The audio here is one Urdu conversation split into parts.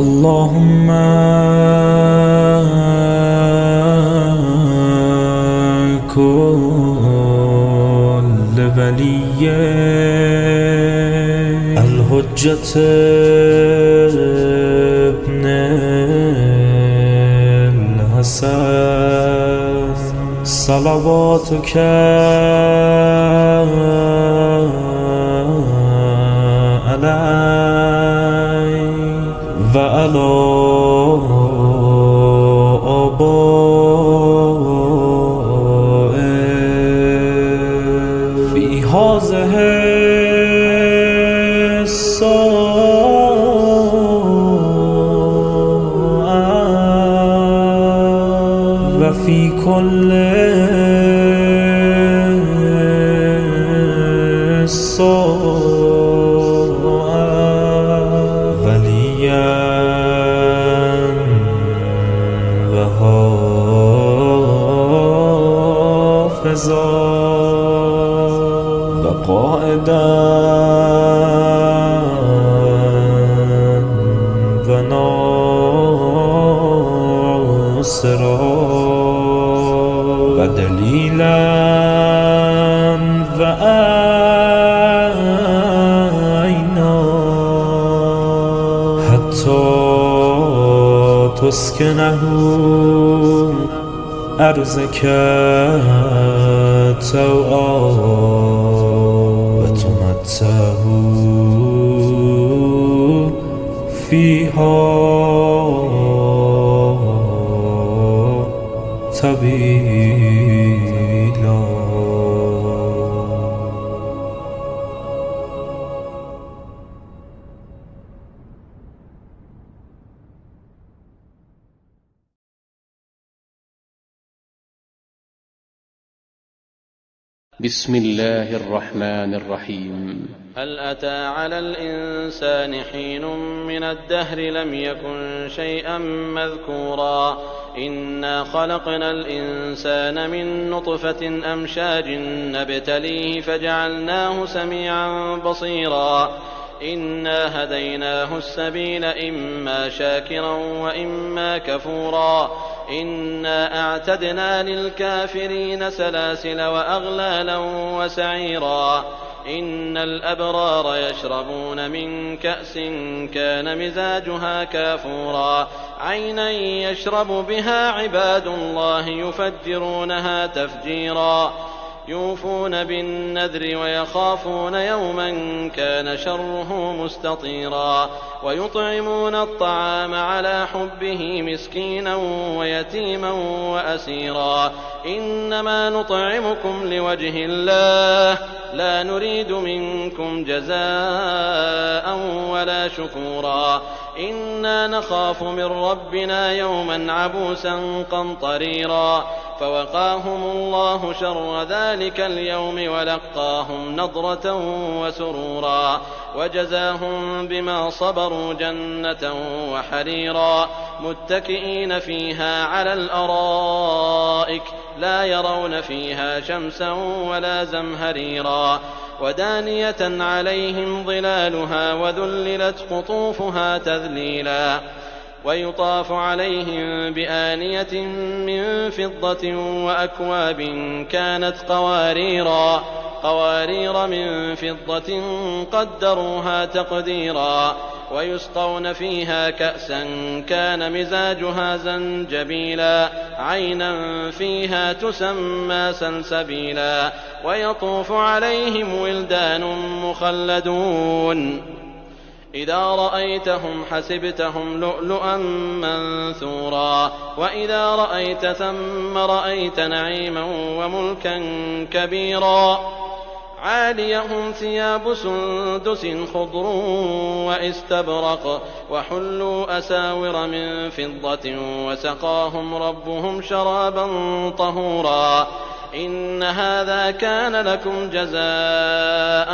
اللهم كل ولي الحجة ابن الحسن صلواتك عليه وعلى آبائه في هذه الساعة وفي كل وقائدا وناصرا ودليلا وعينا حتى تسكنه أرضك طوعا وتمتعه فيها طويلا. بسم الله الرحمن الرحيم. هل أتى على الإنسان حين من الدهر لم يكن شيئا مذكورا إنا خلقنا الإنسان من نطفة أمشاج نبتليه فجعلناه سميعا بصيرا إنا هديناه السبيل إما شاكرا وإما كفورا إنا أعتدنا للكافرين سلاسل وأغلالا وسعيرا إن الأبرار يشربون من كأس كان مزاجها كافورا عينا يشرب بها عباد الله يفجرونها تفجيرا يوفون بالنذر ويخافون يوما كان شره مستطيرا ويطعمون الطعام على حبه مسكينا ويتيما وأسيرا إنما نطعمكم لوجه الله لا نريد منكم جزاء ولا شكورا إنا نخاف من ربنا يوما عبوسا قمطريرا فوقاهم الله شر ذلك اليوم ولقاهم نضرة وسرورا وجزاهم بما صبروا جنة وحريرا متكئين فيها على الأرائك لا يرون فيها شمسا ولا زمهريرا ودانية عليهم ظلالها وذللت قطوفها تذليلا ويطاف عليهم بآنية من فضة وأكواب كانت قوارير من فضة قدروها تقديرا ويسقون فيها كأسا كان مزاجها زنجبيلا عينا فيها تسمى سلسبيلا ويطوف عليهم ولدان مخلدون إذا رأيتهم حسبتهم لؤلؤا منثورا وإذا رأيت ثم رأيت نعيما وملكا كبيرا عاليهم ثياب سندس خضر واستبرق وحلوا أساور من فضة وسقاهم ربهم شرابا طهورا إن هذا كان لكم جزاء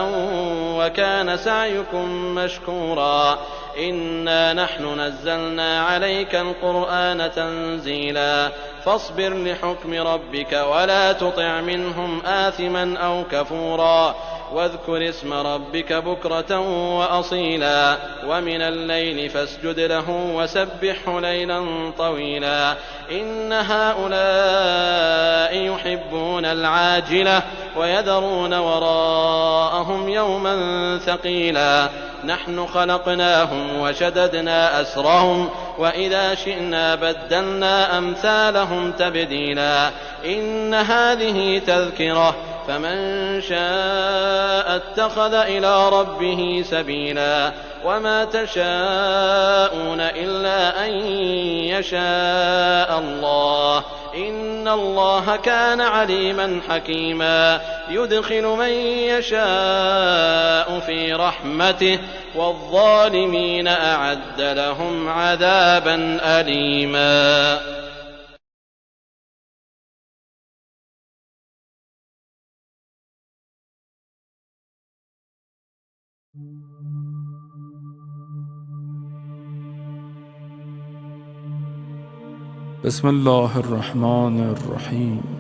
وكان سعيكم مشكورا إنا نحن نزلنا عليك القرآن تنزيلا فاصبر لحكم ربك ولا تطع منهم آثما أو كفورا واذكر اسم ربك بكرة وأصيلا ومن الليل فاسجد له وسبحه ليلا طويلا إن هؤلاء يحبون العاجلة ويذرون وراءهم يوما ثقيلا نحن خلقناهم وشددنا أسرهم وإذا شئنا بدلنا أمثالهم تبديلا إن هذه تذكرة فمن شاء اتخذ إلى ربه سبيلا وما تشاءون إلا أن يشاء الله إن الله كان عليما حكيما يدخل من يشاء في رحمته والظالمين أعد لهم عذابا أليما. بسم الله الرحمن الرحيم.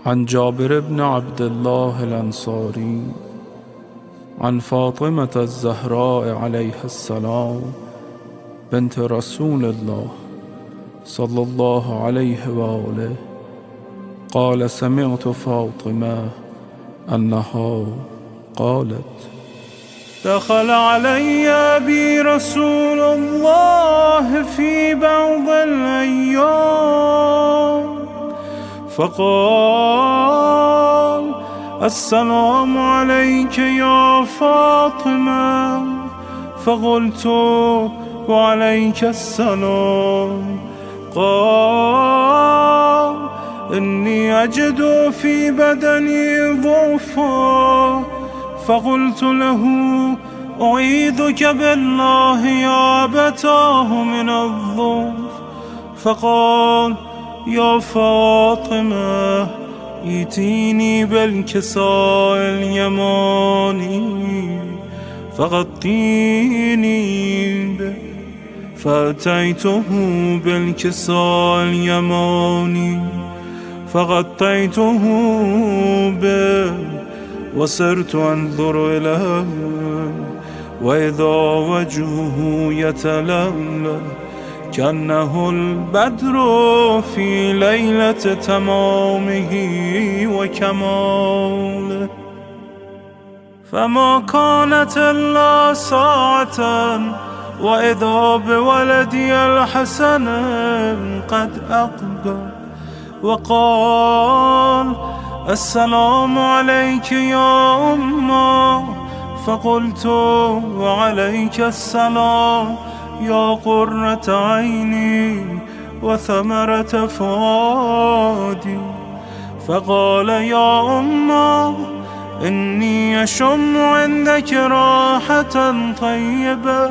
عن جابر بن عبد الله الأنصاري عن فاطمة الزهراء عليها السلام بنت رسول الله صلى الله عليه وآله قال سمعت فاطمة أنها قالت دخل علي أبي رسول الله في بعض الأيام فقال السلام عليك يا فاطمة فقلت وعليك السلام قال إني أجد في بدني ضعفا فقلت له أعيذك بالله يا أبتاه من الضعف فقال يا فاطمة ائتيني بالكساء اليماني فغطيني به فأتيته بالكساء اليماني فغطيته به وصرت أنظر إليه وإذا وجهه يتلألأ كأنه البدر في ليلة تمامه وكماله فما كانت إلا ساعة وإذا بولدي الحسن قد أقبل وقال السلام عليك يا أمه فقلت وعليك السلام يا قرة عيني وثمرة فؤادي فقال يا أمه إني أشم عندك راحة طيبة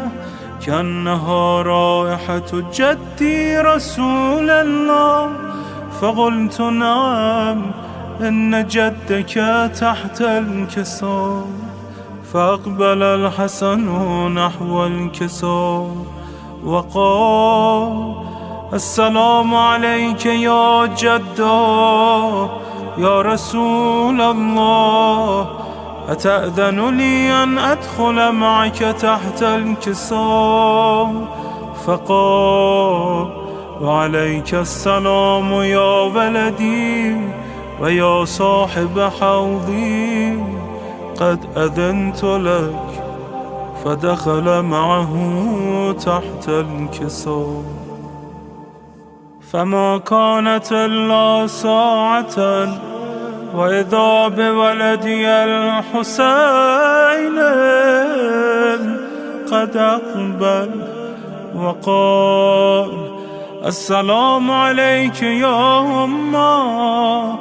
كأنها رائحة جدي رسول الله فقلت نعم إن جدك تحت الكساء فأقبل الحسن نحو الكساء وقال السلام عليك يا جدا يا رسول الله أتأذن لي أن أدخل معك تحت الكساء فقال وعليك السلام يا ولدي ويا صاحب حوضي قد أذنت لك فدخل معه تحت الكساء فما كانت إلا ساعة وإذا بولدي الحسين قد أقبل وقال السلام عليك يا أمه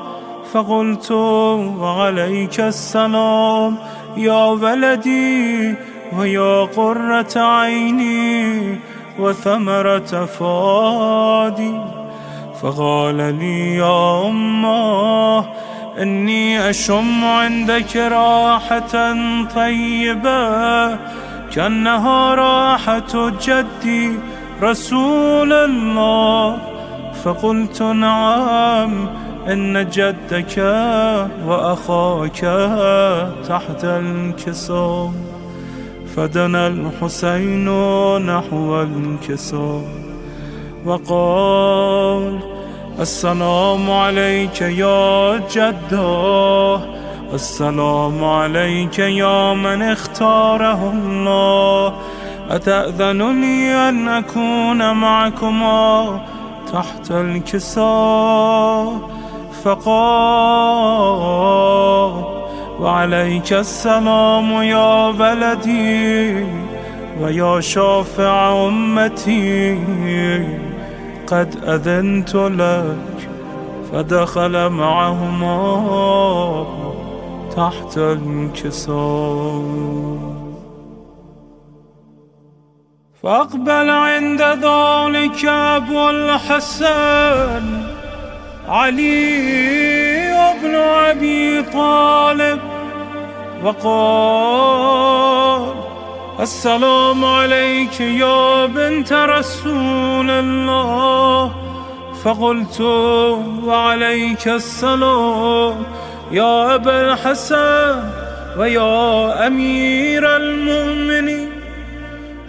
فقلت وعليك السلام يا ولدي ويا قرة عيني وثمرة فؤادي فقال لي يا أمه إني أشم عندك راحة طيبة كأنها راحة جدي رسول الله فقلت نعم إن جدك وأخاك تحت الكساء. فدنا الحسين نحو الكساء وقال: السلام عليك يا جده، السلام عليك يا من اختاره الله، أتأذن لي أن أكون معكما تحت الكساء؟ فقال: وعليك السلام يا ولدي ويا شافع أمتي، قد أذنت لك. فدخل معهما تحت الكساء. فأقبل عند ذلك أبو الحسن علي بن أبي طالب وقال: السلام عليك يا بنت رسول الله. فقلت: وعليك السلام يا أبا الحسن ويا أمير المؤمنين.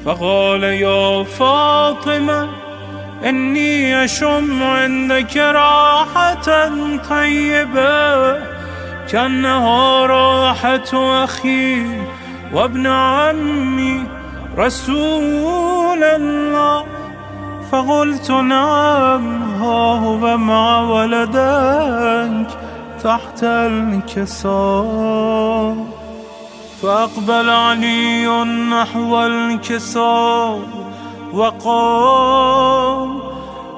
فقال: يا فاطمة، إني أشم عندك راحة طيبة كأنها راحة أخي وابن عمي رسول الله. فقلت: نعم، ها هو مع ولدك تحت الكساء. فأقبل علي نحو الكساء وقال: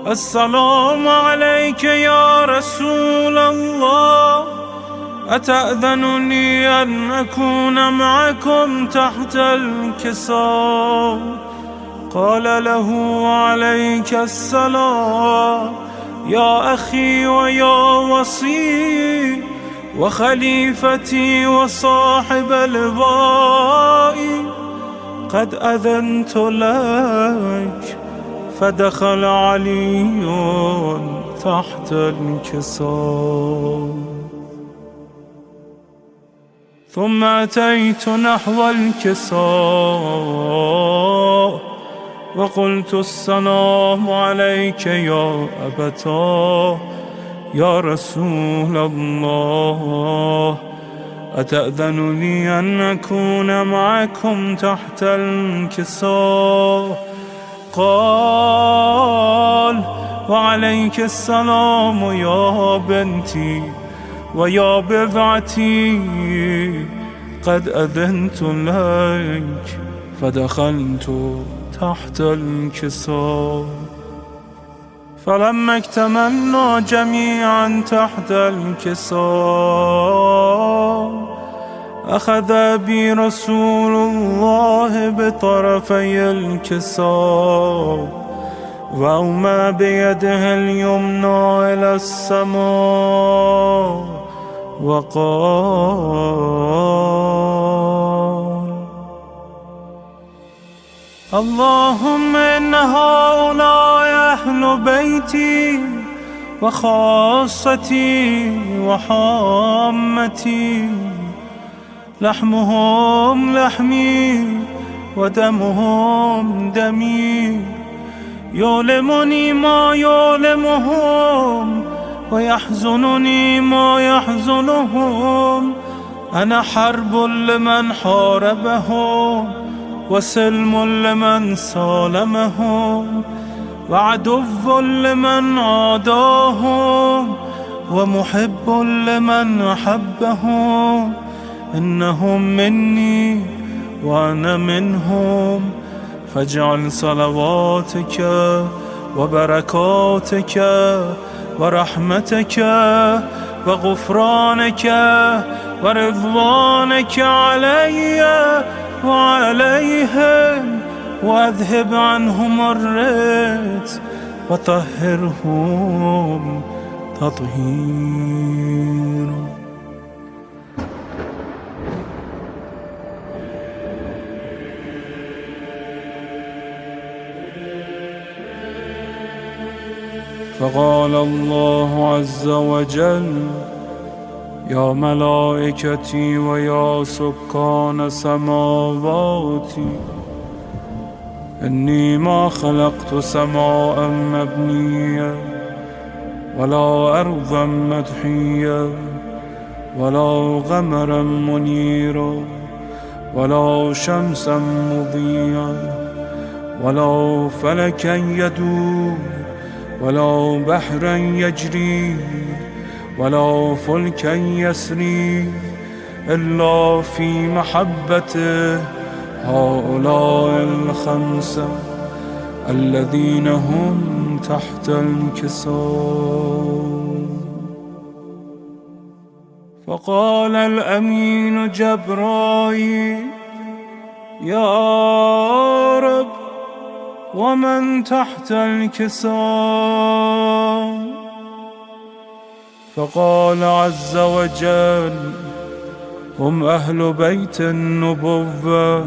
السلام عليك يا رسول الله، أتأذن لي أن أكون معكم تحت الكساء؟ قال له: عليك السلام يا أخي ويا وصي وخليفتي وصاحب لوائي، قد أذنت لك. فدخل علي تحت الكساء. ثم أتيت نحو الكساء وقلت: السلام عليك يا أبتاه يا رسول الله، أتأذن لي أن أكون معكم تحت الكساء؟ قال: وعليك السلام يا بنتي ويا بضعتي، قد أذنت لك. فدخلت تحت الكساء. فلما اكتملنا جميعا تحت الكساء أخذ بي رسول الله بطرفي الكساء وأومى بيده اليمنى إلى السماء وقال: اللهم إن هؤلاء أهل بيتي وخاصتي وحامتي، لحمهم لحمي ودمهم دمي، يؤلمني ما يؤلمهم ويحزنني ما يحزنهم. أنا حرب لمن حاربهم وسلم لمن سالمهم وعدو لمن عاداهم ومحب لمن أحبهم. إنهم مني وأنا منهم، فاجعل صلواتك وبركاتك ورحمتك وغفرانك ورضوانك علي وعليهم، وأذهب عنهم الرجس وطهرهم تطهيرا. فقال الله عز وجل: يا ملائكتي ويا سكان سماواتي، إني ما خلقت سماء مبنية ولا أرضا مدحية ولا قمرا منيرا ولا شمسا مضيئا ولا فلكا يدور ولا بحرا يجري ولا فلكا يسري إلا في محبته هؤلاء الخمسة الذين هم تحت الكساء. فقال الأمين جبرائيل: يا رب، ومن تحت الكساء؟ فقال عز وجل: هم أهل بيت النبوة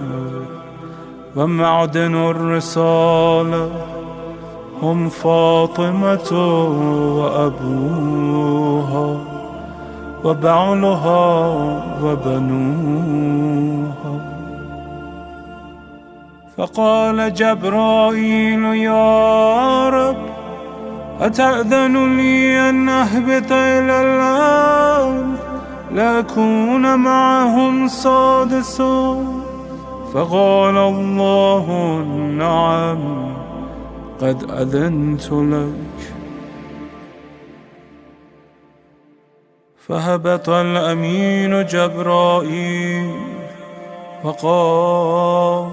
ومعدن الرسالة، هم فاطمة وأبوها وبعلها وبنوها. فقال جبرائيل: يا رب، أتأذن لي أن أهبط إلى الأرض لأكون معهم سادسا؟ فقال الله: نعم، قد أذنت لك. فهبط الأمين جبرائيل فقال: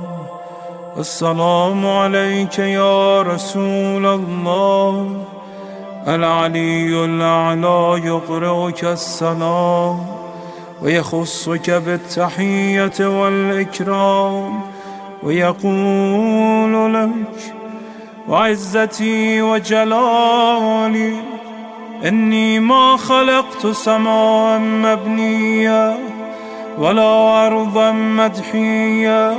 السلام عليك يا رسول الله. العلي الأعلى يقرئك السلام ويخصك بالتحية والإكرام ويقول لك: وعزتي وجلالي إني ما خلقت سماء مبنية ولا أرضا مدحية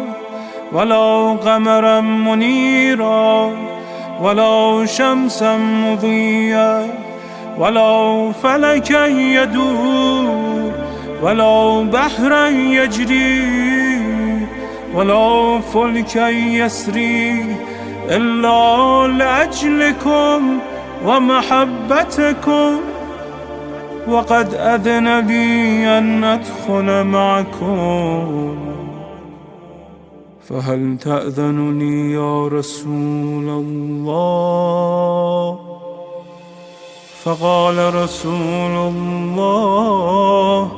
ولا قمرا منيرا ولا شمسا مضيئا ولا فلكا يدور ولا بحرا يجري ولا فلكا يسري إلا لأجلكم ومحبتكم، وقد أذن لي أن أدخل معكم، فهل تأذنني يا رسول الله؟ فقال رسول الله: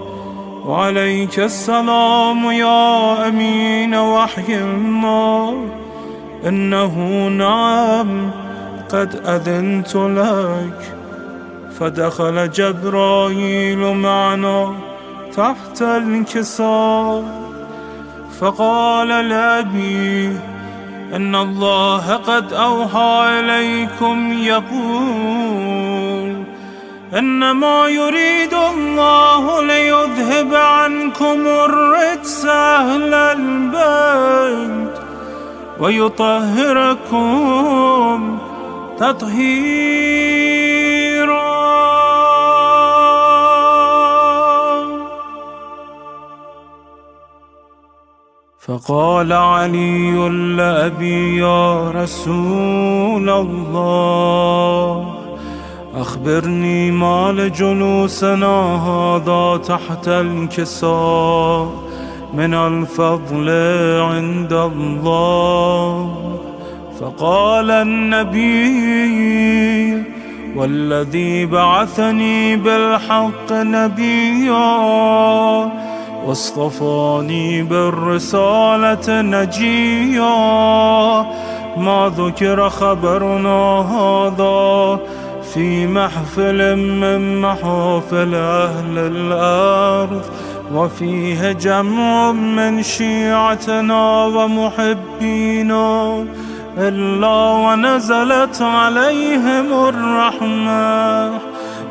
وعليك السلام يا أمين وحي الله، إنه نعم قد أذنت لك. فدخل جبرائيل معنا تحت الكساء، فقال لأبي: إن الله قد أوحى إليكم يقول: إنما يريد الله ليذهب عنكم الرجس أهل البيت ويطهركم تطهيرا. فقال علي لأبي: يا رسول الله، أخبرني ما لجلوسنا هذا تحت الكساء من الفضل عند الله. فقال النبي: والذي بعثني بالحق نبيا واصطفاني بالرسالة نجيا، ما ذكر خبرنا هذا في محفل من محافل أهل الأرض وفيه جمع من شيعتنا ومحبينا إلا ونزلت عليهم الرحمة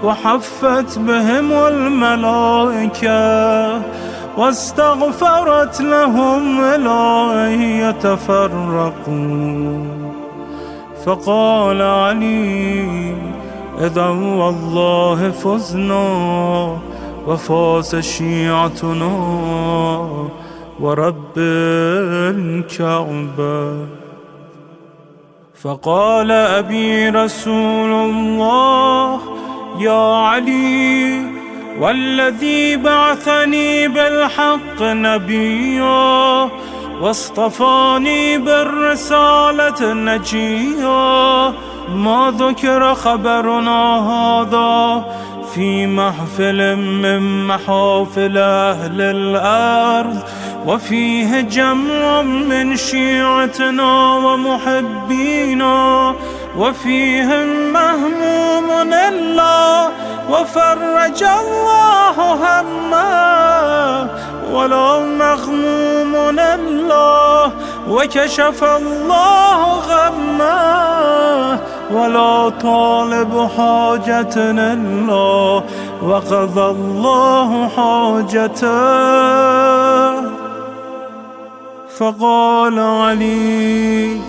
وحفت بهم الملائكة واستغفرت لهم إلى أن يتفرقوا. فقال علي: إذا والله فزنا وفاز شيعتنا ورب الكعبة. فقال أبي رسول الله يا علي والذي بعثني بالحق نبيا واصطفاني بالرسالة نجيا، ما ذكر خبرنا هذا في محفل من محافل أهل الأرض وفيه جمع من شيعتنا ومحبينا، وفيهم مهموم الله وفرج الله همه، ولا مغموم الله وكشف الله غمه، ولا طالب حاجة الله وقضى الله حاجته. فقال علي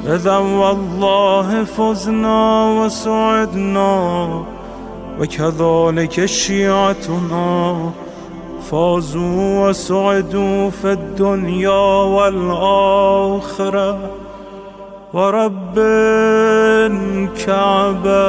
إذا والله فزنا وسعدنا وكذلك شيعتنا فازوا وسعدوا في الدنيا والآخرة ورب الكعبة.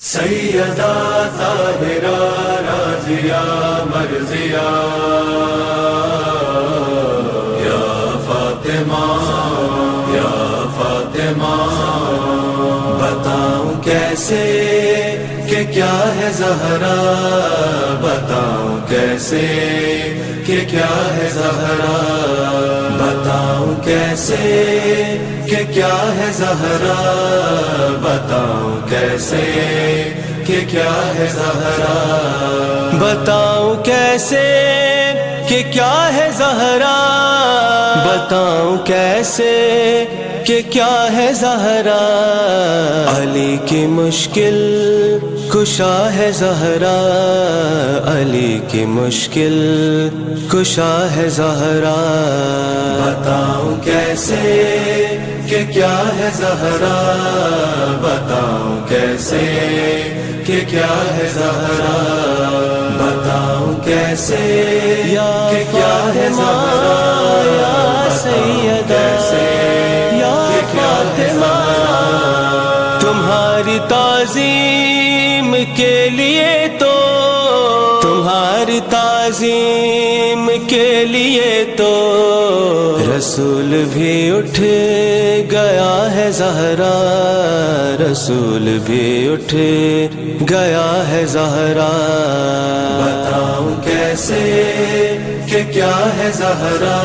سیدہ طاہرہ راضیہ مرضیہ یا فاطمہ یا فاطمہ، بتاؤں کیسے کہ کیا ہے زہرا، بتاؤں کیسے کہ کیا ہے زہرا، بتاؤں کیسے کہ کیا ہے زہرا، بتاؤں کیسے کہ کیا ہے زہرا، بتاؤں کیسے کہ کیا ہے زہرا، بتاؤں کیسے کہ کیا ہے زہرا، علی کی مشکل کشا ہے زہرا، علی کی مشکل کشا ہے زہرا، بتاؤں کیسے کہ کیا ہے زہرا، بتاؤں کیسے کہ کیا ہے زہرا، بتاؤں کیسے کہ کیا ہے زہرا، یا سیدہ یا فاطمہ، تمہاری تعظیم کے لیے تو، تمہاری تعظیم کے لیے تو رسول بھی اٹھ گیا ہے زہرا، رسول بھی اٹھ گیا ہے زہرا، بتاؤں کیسے کہ کیا ہے زہرا،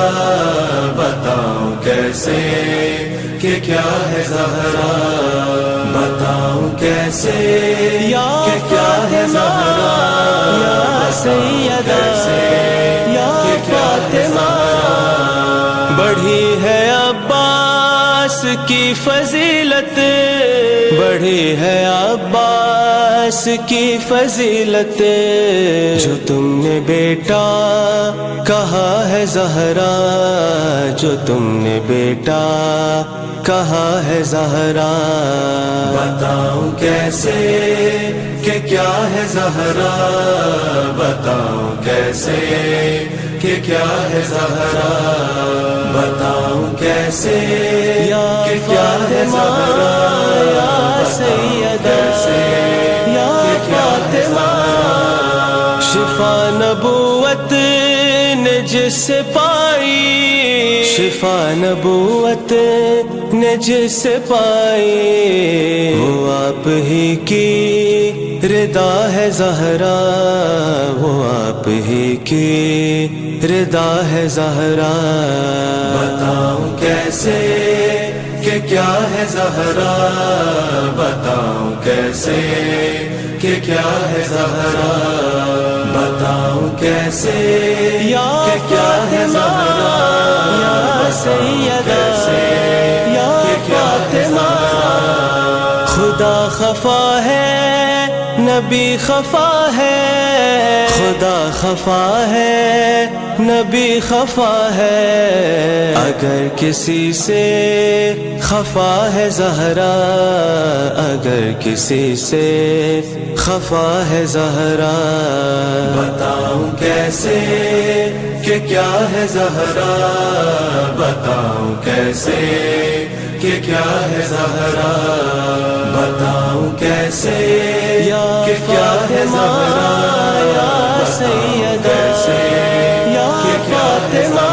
بتاؤں کیسے کہ کیا ہے زہرا، بتاؤں کیسے کہ کیا ہے زہرا، یا سیدہ یا فاطمہ، بڑھی ہے عباس کی فضیلت، بڑھی ہے عباس کی فضیلت، جو تم نے بیٹا کہا ہے زہرا، جو تم نے بیٹا کہا ہے زہرا، بتاؤں کیسے کہ کیا ہے زہرا، بتاؤں کیسے کہ کیا ہے زہرا، بتاؤں کیسے کہ کیا ہے زہرا، یا سیدہ یا فاطمہ، شفا نبوت نے جس سے پائی، شفا نبوت نے جس سے پائی، وہ آپ ہی کی ردا ہے زہرا، وہ آپ ہی کی ردا ہے زہرا، بتاؤں کیسے کہ کیا ہے زہرا، بتاؤں کیسے کہ کیا ہے زہرا، بتاؤں کیسے کہ کیا ہے زہرا، یا سیدہ یا فاطمہ، خدا خفا ہے نبی خفا ہے، خدا خفا ہے نبی خفا ہے، اگر کسی سے خفا ہے زہرا، اگر کسی سے خفا ہے زہرا، بتاؤں کیسے کہ کیا ہے زہرا، بتاؤں کیسے کہ کیا ہے زہرا، بتاؤں کیسے کہ کیا ہے زہرا، یا سیدہ یا فاطمہ،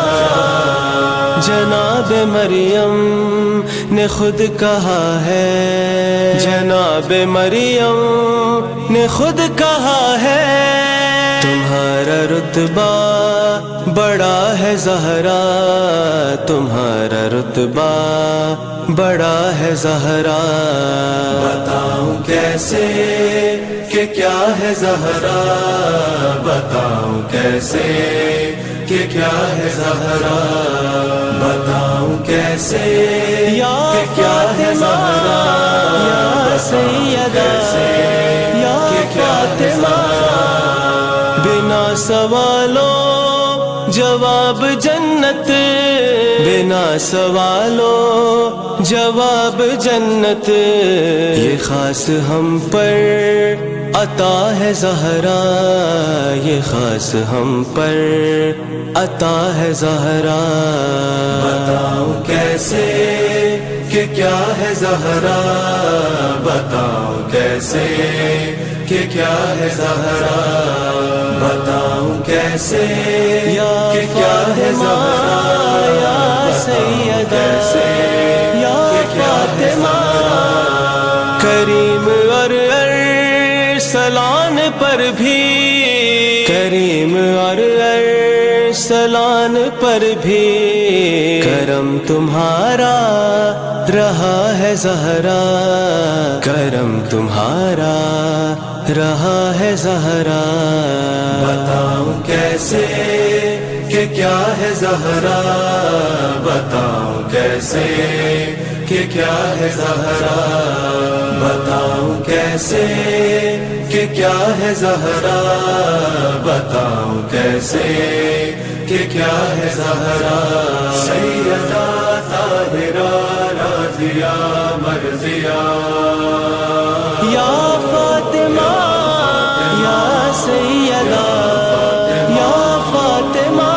جناب مریم نے خود کہا ہے، جناب مریم نے خود کہا ہے، تمہارا رتبہ بڑا ہے زہرا، تمہارا رتبہ بڑا ہے زہرا، بتاؤں کیسے کہ کیا ہے زہرا، بتاؤں کیسے کہ کیا ہے زہرا، بتاؤں کیسے کہ کیا ہے زہرا، یا سیدہ یا فاطمہ، بنا سوالوں جواب جنت، بنا سوالوں جواب جنت، یہ خاص ہم پر عطا ہے زہرا، یہ خاص ہم پر عطا ہے زہرا، بتاؤں کیسے کہ کیا ہے زہرا، بتاؤں کیسے کہ کیا ہے زہرا، بتاؤں کیسے کہ کیا ہے زہرا، یا سیدہ یا فاطمہ، کریم اور ارسلان پر بھی، کریم اور ارسلان پر بھی کرم تمہارا رہا ہے زہرا، کرم تمہارا رہا ہے زہرا، بتاؤں کیسے کہ کیا ہے زہرا، بتاؤں کیسے کہ کیا ہے زہرا، بتاؤں کیسے کہ کیا ہے زہرا، بتاؤں کیسے کہ کیا ہے زہرا، سیدہ طاہرہ راضیہ مرضیہ، یا فاطمہ یا سیدہ یا فاطمہ،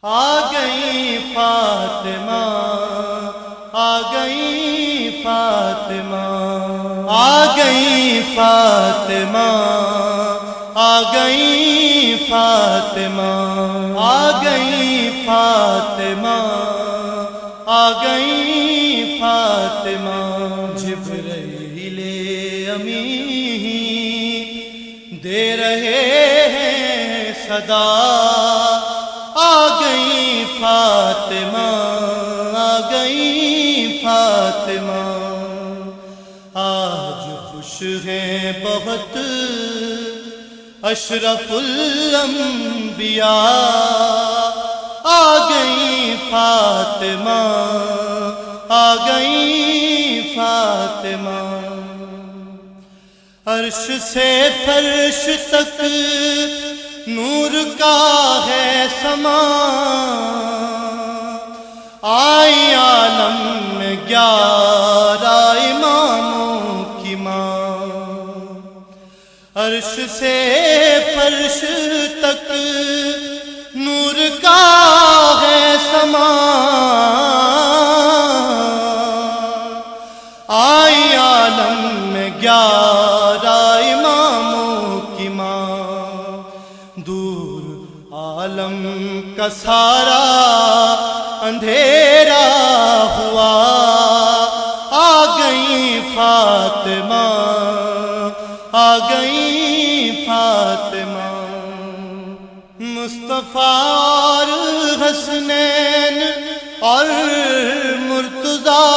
آ گئی فاطمہ، آ گئی فاطمہ، آ گئی فاطمہ، آ گئی فاطمہ، آ گئی فاطمہ، آ گئی فاطمہ، جبرائیل امین دے رہے ہیں صدا، آ گئی فاطمہ، آ گئی فاطمہ، آج خوش ہیں بہت اشرف الانبیاء، آ گئی فاطمہ، آ گئی فاطمہ، عرش سے فرش تک نور کا ہے سما، آئی عالم میں 11 اماموں کی ماں، عرش سے فرش تک نور کا ہے سما، آئی عالم میں 11 اماموں کی ماں، دور عالم کا سارا اندھیرا ہوا، آ گئی فاطمہ، آ گئی فاطمہ، مصطفیٰ اور حسنین اور مرتضیٰ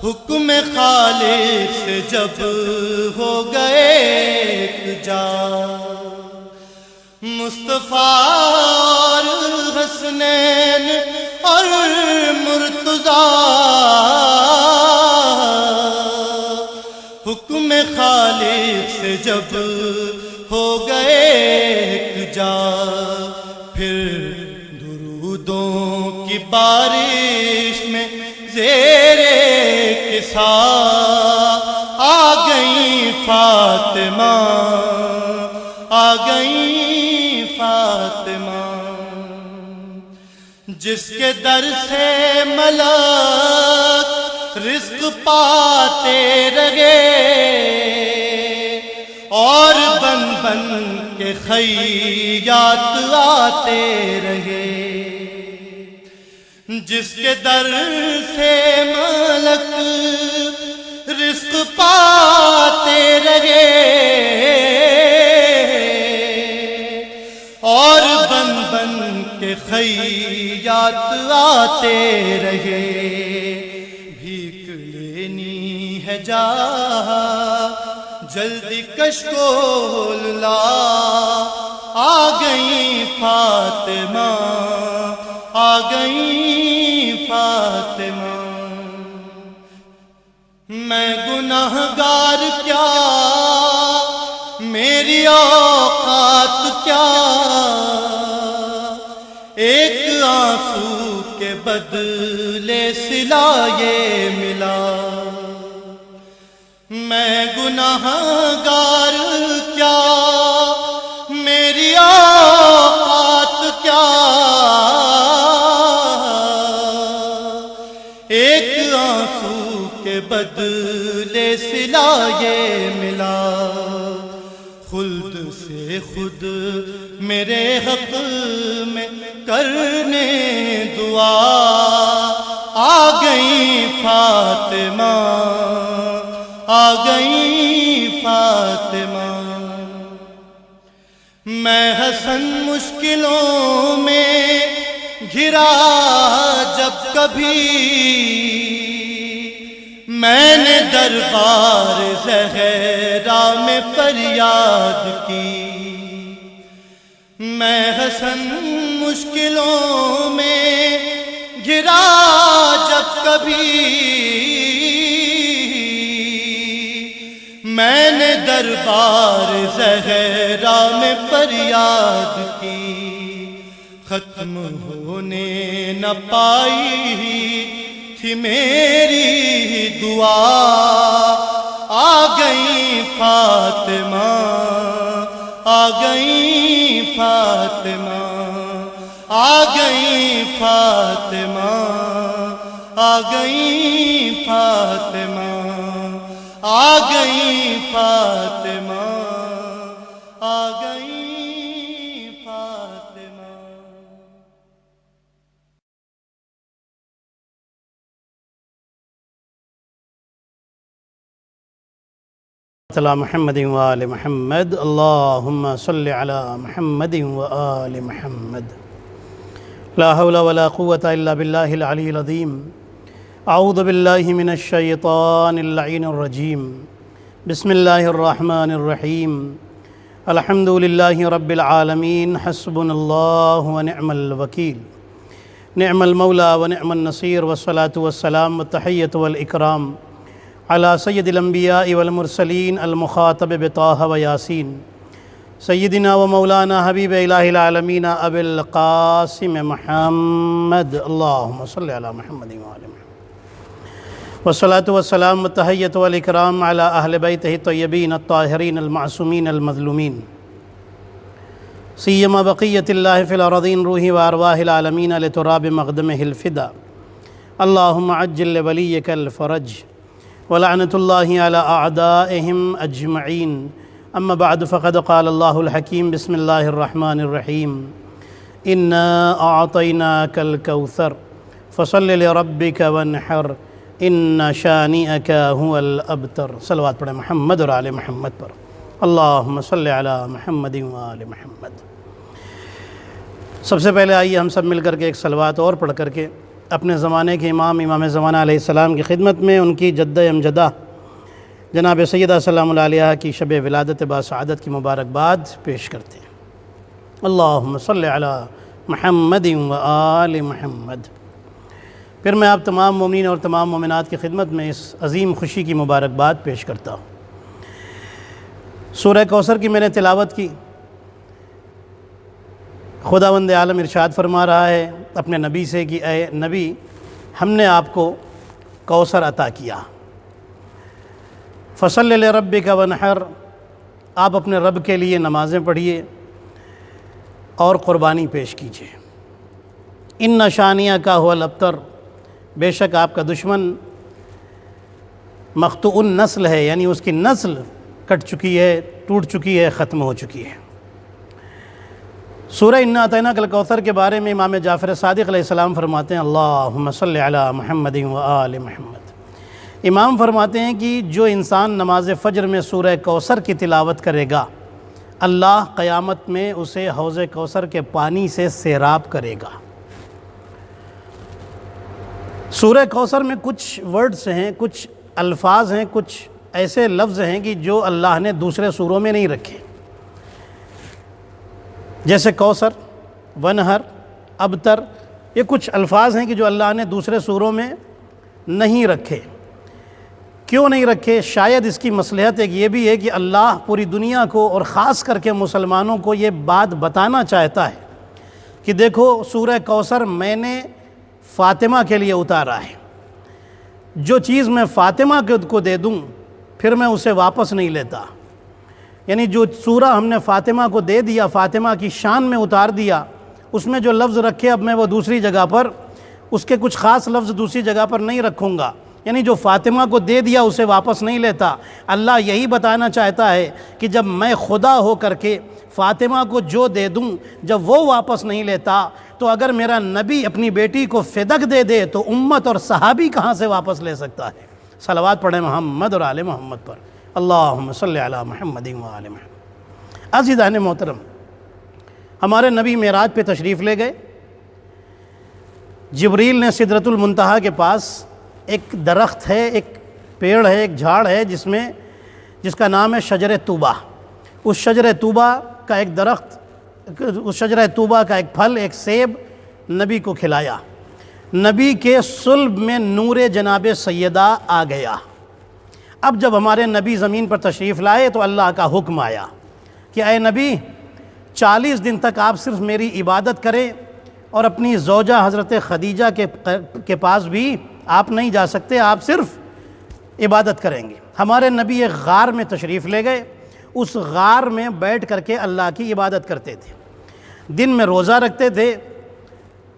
حکم خالق سے جب ہو گئے ایک جا، مصطفیٰ اور حسنین اور مرتضیٰ حکم خالق سے جب ہو گئے ایک جا، پھر درودوں کی بارش میں زیر کسا آ گئیں فاطمہ، آ گئیں فاطمہ، جس کے در سے ملک رزق پاتے رہے اور بن بن کے خیات آتے رہے، جس کے در سے ملک رزق پاتے رہے اور بن بن کے خیات آتے رہے، بھیک لینی ہے جا جلدی کشکول لا، آ گئیں فاطمہ، آ گئیں فاطمہ، میں گناہگار کیا میری اوقات کیا، ایک آنسو کے بدلے صلہ یہ ملا، میں گناہگار کیا میری اوقات کیا، ایک آنسو کے بدلے صلہ یہ ملا، خلد سے خود میرے حق میں کرنے دعا، آ گئیں فاطمہ، آ گئیں فاطمہ، میں حسن مشکلوں میں گھرا جب کبھی، میں نے دربار زہرا میں فریاد کی، میں حسن مشکلوں میں گھرا جب کبھی، میں نے دربار زہرا میں فریاد کی، ختم ہونے نہ پائی تھی میری دعا، آ گئیں فاطمہ، آ گئیں فاطمہ، آ گئیں فاطمہ، آ گئیں فاطمہ، آ گئیں فاطمہ، آ گئیں فاطمہ۔ علی محمد وآل محمد، اللہم صل علی محمد وآل محمد، لا حول ولا قوة الا باللہ العلی العظیم، اعوذ باللہ من الشیطان اللعین الرجیم، بسم اللہ الرحمن الرحیم، الحمد للہ رب العالمین، حسبنا اللہ ونعم الوکیل، نعم المولا ونعم النصیر، والصلاة والسلام والتحیۃ والاکرام علی سید الانبیاء والمرسلین المخاطب بطہ و یاسین، سیدنا و مولانا حبیب الہ العالمین ابی القاسم محمد، اللہم صلی علی محمد وآل محمد، والصلاة والسلام والتحیۃ والاکرام علی اہل بیتہ الطیبین الطاہرین المعصومین المظلومین، سیما بقیت اللہ فی الارضین روحی و ارواح العالمین لتراب مقدمہ الفدا، اللہم عجل لولیک الفرج، ولعنة الله على أعدائهم أجمعين، أما بعد فقد قال الله الحكيم، بسم الله الرحمن الرحيم، إنا أعطيناك الكوثر فصل لربك وانحر إن شانئك هو الأبتر۔ صلوات پڑھیں محمد اور آل محمد پر، اللہم صل علی محمد وآل محمد۔ سب سے پہلے آئیے ہم سب مل کر کے ایک صلوات اور پڑھ کر کے اپنے زمانے کے امام زمانہ علیہ السلام کی خدمت میں ان کی جدہ امجدہ جناب سیدہ سلام اللہ علیہ کی شب ولادت باسعادت کی مبارکباد پیش کرتے ہیں۔ اللہم صلی علی محمد و آل محمد۔ پھر میں آپ تمام مومنین اور تمام مومنات کی خدمت میں اس عظیم خوشی کی مبارکباد پیش کرتا ہوں۔ سورہ کوثر کی میں نے تلاوت کی۔ خداوند عالم ارشاد فرما رہا ہے اپنے نبی سے کہ اے نبی، ہم نے آپ کو کوثر عطا کیا۔ فصل لربک ونحر، آپ اپنے رب کے لیے نمازیں پڑھیے اور قربانی پیش کیجیے۔ ان شانیہ کا هو الابتر، بے شک آپ کا دشمن مقطوع النسل ہے، یعنی اس کی نسل کٹ چکی ہے، ٹوٹ چکی ہے، ختم ہو چکی ہے۔ سورہ انا اعطیناک الکوثر کے بارے میں امام جعفر صادق علیہ السلام فرماتے ہیں اللہم صلی علی محمد و آل محمد۔ امام فرماتے ہیں کہ جو انسان نماز فجر میں سورہ کوثر کی تلاوت کرے گا، اللہ قیامت میں اسے حوض کوثر کے پانی سے سیراب کرے گا۔ سورہ کوثر میں کچھ ورڈز ہیں، کچھ الفاظ ہیں، کچھ ایسے لفظ ہیں کہ جو اللہ نے دوسرے سوروں میں نہیں رکھے، جیسے کوثر، ونہر، ابتر، یہ کچھ الفاظ ہیں کہ جو اللہ نے دوسرے سوروں میں نہیں رکھے۔ کیوں نہیں رکھے؟ شاید اس کی مصلحت ایک یہ بھی ہے کہ اللہ پوری دنیا کو اور خاص کر کے مسلمانوں کو یہ بات بتانا چاہتا ہے کہ دیکھو سورہ کوثر میں نے فاطمہ کے لیے اتارا ہے، جو چیز میں فاطمہ کو دے دوں پھر میں اسے واپس نہیں لیتا، یعنی جو سورہ ہم نے فاطمہ کو دے دیا، فاطمہ کی شان میں اتار دیا، اس میں جو لفظ رکھے اب میں وہ دوسری جگہ پر اس کے کچھ خاص لفظ دوسری جگہ پر نہیں رکھوں گا، یعنی جو فاطمہ کو دے دیا اسے واپس نہیں لیتا۔ اللہ یہی بتانا چاہتا ہے کہ جب میں خدا ہو کر کے فاطمہ کو جو دے دوں جب وہ واپس نہیں لیتا، تو اگر میرا نبی اپنی بیٹی کو فدک دے دے تو امت اور صحابی کہاں سے واپس لے سکتا ہے؟ صلوات پڑھیں محمد اور آل محمد پر۔ اللہم صلی علی محمد و آل محمد۔ عزیزان محترم، ہمارے نبی معراج پہ تشریف لے گئے۔ جبریل نے سدرۃ المنتہا کے پاس ایک درخت ہے، ایک پیڑ ہے، ایک جھاڑ ہے جس کا نام ہے شجر طوبہ۔ اس شجر طوبہ کا ایک درخت، اس شجر طوبہ کا ایک پھل، ایک سیب نبی کو کھلایا۔ نبی کے صلب میں نور جناب سیدہ آ گیا۔ اب جب ہمارے نبی زمین پر تشریف لائے تو اللہ کا حکم آیا کہ اے نبی 40 دن تک آپ صرف میری عبادت کریں، اور اپنی زوجہ حضرت خدیجہ کے پاس بھی آپ نہیں جا سکتے، آپ صرف عبادت کریں گے۔ ہمارے نبی ایک غار میں تشریف لے گئے، اس غار میں بیٹھ کر کے اللہ کی عبادت کرتے تھے، دن میں روزہ رکھتے تھے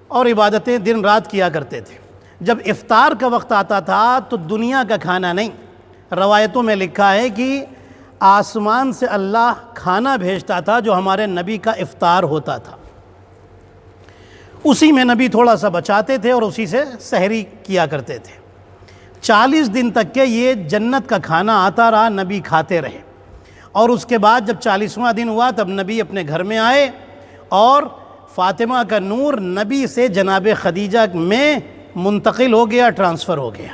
اور عبادتیں دن رات کیا کرتے تھے۔ جب افطار کا وقت آتا تھا تو دنیا کا کھانا نہیں، روایتوں میں لکھا ہے کہ آسمان سے اللہ کھانا بھیجتا تھا جو ہمارے نبی کا افطار ہوتا تھا، اسی میں نبی تھوڑا سا بچاتے تھے اور اسی سے سحری کیا کرتے تھے۔ 40 دن تک کے یہ جنت کا کھانا آتا رہا، نبی کھاتے رہے، اور اس کے بعد جب 40واں دن ہوا تب نبی اپنے گھر میں آئے اور فاطمہ کا نور نبی سے جناب خدیجہ میں منتقل ہو گیا، ٹرانسفر ہو گیا۔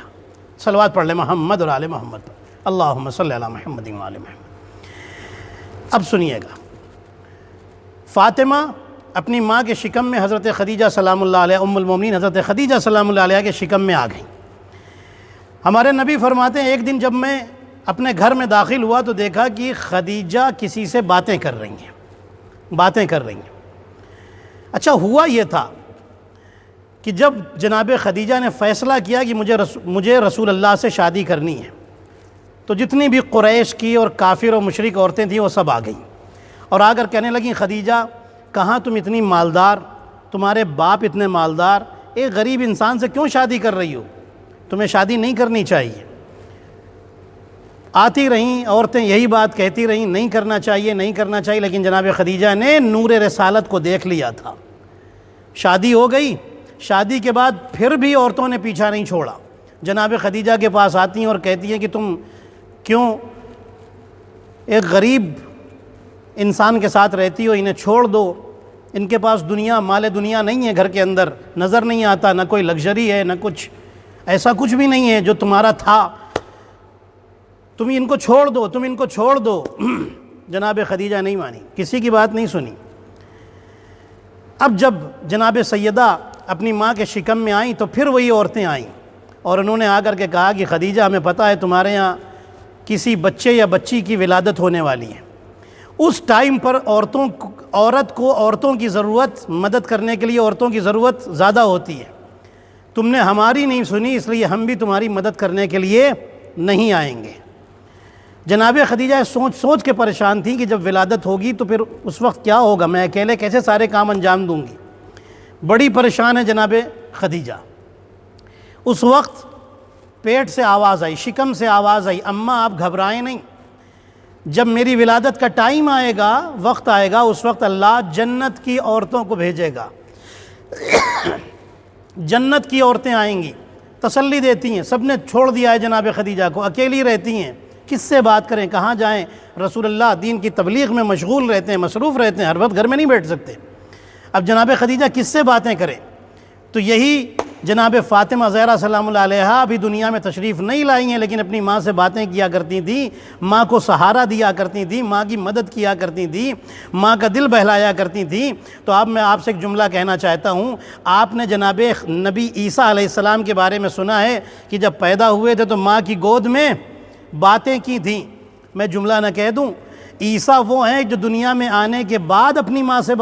صلوات پڑھ لیں محمد اور آل محمد پر۔ اللہم صلی علی محمد و آل محمد۔ اب سنیے گا، فاطمہ اپنی ماں کے شکم میں حضرت خدیجہ سلام اللہ علیہ، ام المومنین حضرت خدیجہ سلام اللہ علیہ کے شکم میں آ گئیں۔ ہمارے نبی فرماتے ہیں ایک دن جب میں اپنے گھر میں داخل ہوا تو دیکھا کہ خدیجہ کسی سے باتیں کر رہی ہیں۔ اچھا ہوا یہ تھا کہ جب جناب خدیجہ نے فیصلہ کیا کہ مجھے رسول اللہ سے شادی کرنی ہے، تو جتنی بھی قریش کی اور کافر و مشرک عورتیں تھیں وہ سب آ گئیں اور آ کر کہنے لگیں خدیجہ کہاں تم اتنی مالدار، تمہارے باپ اتنے مالدار، ایک غریب انسان سے کیوں شادی کر رہی ہو؟ تمہیں شادی نہیں کرنی چاہیے۔ آتی رہیں عورتیں یہی بات کہتی رہیں، نہیں کرنا چاہیے، لیکن جناب خدیجہ نے نور رسالت کو دیکھ لیا تھا۔ شادی ہو گئی، شادی کے بعد پھر بھی عورتوں نے پیچھا نہیں چھوڑا، جناب خدیجہ کے پاس آتی ہیں اور کہتی ہیں کہ تم کیوں ایک غریب انسان کے ساتھ رہتی ہو، انہیں چھوڑ دو، ان کے پاس دنیا مال دنیا نہیں ہے گھر کے اندر، نظر نہیں آتا، نہ کوئی لگژری ہے، نہ کچھ ایسا کچھ بھی نہیں ہے جو تمہارا تھا، تم ان کو چھوڑ دو، تم ان کو چھوڑ دو۔ جناب خدیجہ نہیں مانی، کسی کی بات نہیں سنی۔ اب جب جناب سیدہ اپنی ماں کے شکم میں آئیں تو پھر وہی عورتیں آئیں اور انہوں نے آ کر کے کہا کہ خدیجہ ہمیں پتہ ہے تمہارے ہاں کسی بچے یا بچی کی ولادت ہونے والی ہے۔ اس ٹائم پر عورت کو عورتوں کی ضرورت، مدد کرنے کے لیے عورتوں کی ضرورت زیادہ ہوتی ہے، تم نے ہماری نہیں سنی، اس لیے ہم بھی تمہاری مدد کرنے کے لیے نہیں آئیں گے۔ جناب خدیجہ سوچ کے پریشان تھیں کہ جب ولادت ہوگی تو پھر اس وقت کیا ہوگا، میں اکیلے کیسے سارے کام انجام دوں گی، بڑی پریشان ہے جناب خدیجہ۔ اس وقت پیٹ سے آواز آئی، شکم سے آواز آئی، اماں آپ گھبرائیں نہیں، جب میری ولادت کا ٹائم آئے گا، وقت آئے گا، اس وقت اللہ جنت کی عورتوں کو بھیجے گا، جنت کی عورتیں آئیں گی، تسلی دیتی ہیں۔ سب نے چھوڑ دیا ہے جناب خدیجہ کو، اکیلی رہتی ہیں، کس سے بات کریں، کہاں جائیں، رسول اللہ دین کی تبلیغ میں مشغول رہتے ہیں، مصروف رہتے ہیں، ہر وقت گھر میں نہیں بیٹھ سکتے۔ اب جناب خدیجہ کس سے باتیں کریں؟ تو یہی جناب فاطمہ زہرا سلام اللہ علیہا ابھی دنیا میں تشریف نہیں لائی ہیں، لیکن اپنی ماں سے باتیں کیا کرتی تھیں، ماں کو سہارا دیا کرتی تھیں، ماں کی مدد کیا کرتی تھیں، ماں کا دل بہلایا کرتی تھیں۔ تو میں آپ سے ایک جملہ کہنا چاہتا ہوں، آپ نے جناب نبی عیسیٰ علیہ السلام کے بارے میں سنا ہے کہ جب پیدا ہوئے تھے تو ماں کی گود میں باتیں کی تھیں۔ میں جملہ نہ کہہ دوں، عیسیٰ وہ ہیں جو دنیا میں آنے کے بعد اپنی ماں سے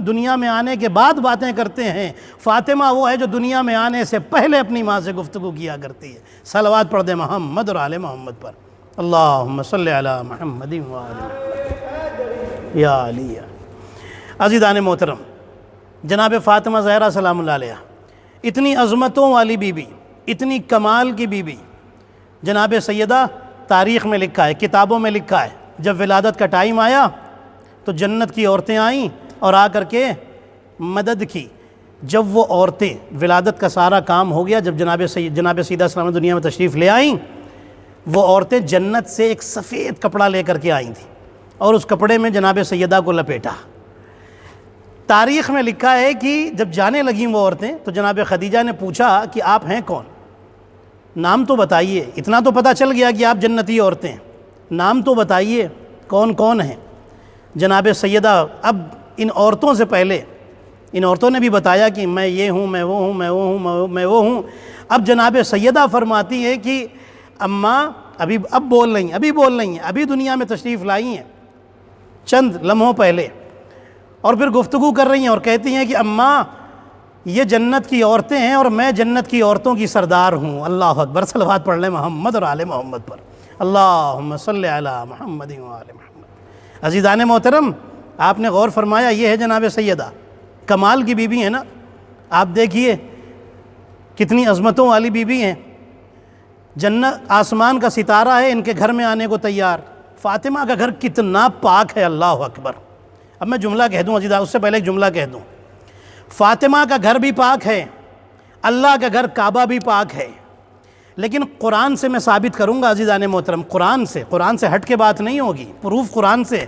دنیا میں آنے کے بعد باتیں کرتے ہیں، فاطمہ وہ ہے جو دنیا میں آنے سے پہلے اپنی ماں سے گفتگو کیا کرتی ہے۔ صلوات پڑھ دیں محمد اور آل محمد پر، اللہم صلی علی محمد و آل محمد یا علی۔ عزیزان محترم، جناب فاطمہ زہرا سلام اللہ علیہ اتنی عظمتوں والی بی بی، اتنی کمال کی بی بی، جناب سیدہ تاریخ میں لکھا ہے، کتابوں میں لکھا ہے، جب ولادت کا ٹائم آیا تو جنت کی عورتیں آئیں اور آ کر کے مدد کی۔ جب وہ عورتیں ولادت کا سارا کام ہو گیا، جب جناب سیدہ سلام دنیا میں تشریف لے آئیں، وہ عورتیں جنت سے ایک سفید کپڑا لے کر کے آئی تھیں اور اس کپڑے میں جناب سیدہ کو لپیٹا۔ تاریخ میں لکھا ہے کہ جب جانے لگیں وہ عورتیں تو جناب خدیجہ نے پوچھا کہ آپ ہیں کون، نام تو بتائیے، اتنا تو پتہ چل گیا کہ آپ جنتی عورتیں ہیں، نام تو بتائیے کون کون ہیں۔ جناب سیدہ اب ان عورتوں سے پہلے ان عورتوں نے بھی بتایا کہ میں یہ ہوں، میں وہ ہوں، میں وہ ہوں، میں وہ ہوں۔ اب جناب سیدہ فرماتی ہے کہ اماں اب بول رہی ہیں، ابھی دنیا میں تشریف لائی ہیں چند لمحوں پہلے، اور پھر گفتگو کر رہی ہیں اور کہتی ہیں کہ اماں یہ جنت کی عورتیں ہیں اور میں جنت کی عورتوں کی سردار ہوں۔ اللہ اکبر، صلوات پڑھ لیں محمد اور آل محمد پر، اللہم صلی علی محمد و آل محمد۔ عزیزان محترم، آپ نے غور فرمایا، یہ ہے جناب سیدہ، کمال کی بی بی ہیں نا، آپ دیکھیے کتنی عظمتوں والی بی بی ہیں، جنت آسمان کا ستارہ ہے ان کے گھر میں آنے کو تیار۔ فاطمہ کا گھر کتنا پاک ہے، اللہ اکبر۔ اب میں جملہ کہہ دوں عزیزہ، اس سے پہلے ایک جملہ کہہ دوں، فاطمہ کا گھر بھی پاک ہے، اللہ کا گھر کعبہ بھی پاک ہے، لیکن قرآن سے میں ثابت کروں گا عزیزان محترم، قرآن سے ہٹ کے بات نہیں ہوگی، پروف قرآن سے۔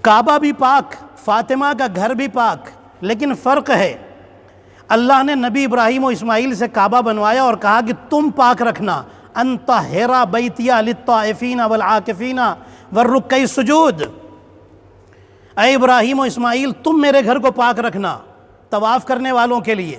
کعبہ بھی پاک، فاطمہ کا گھر بھی پاک، لیکن فرق ہے، اللہ نے نبی ابراہیم و اسماعیل سے کعبہ بنوایا اور کہا کہ تم پاک رکھنا، انطہر بیتی للطائفین والعاکفین والرکع السجود۔ اے ابراہیم و اسماعیل، تم میرے گھر کو پاک رکھنا، طواف کرنے والوں کے لیے،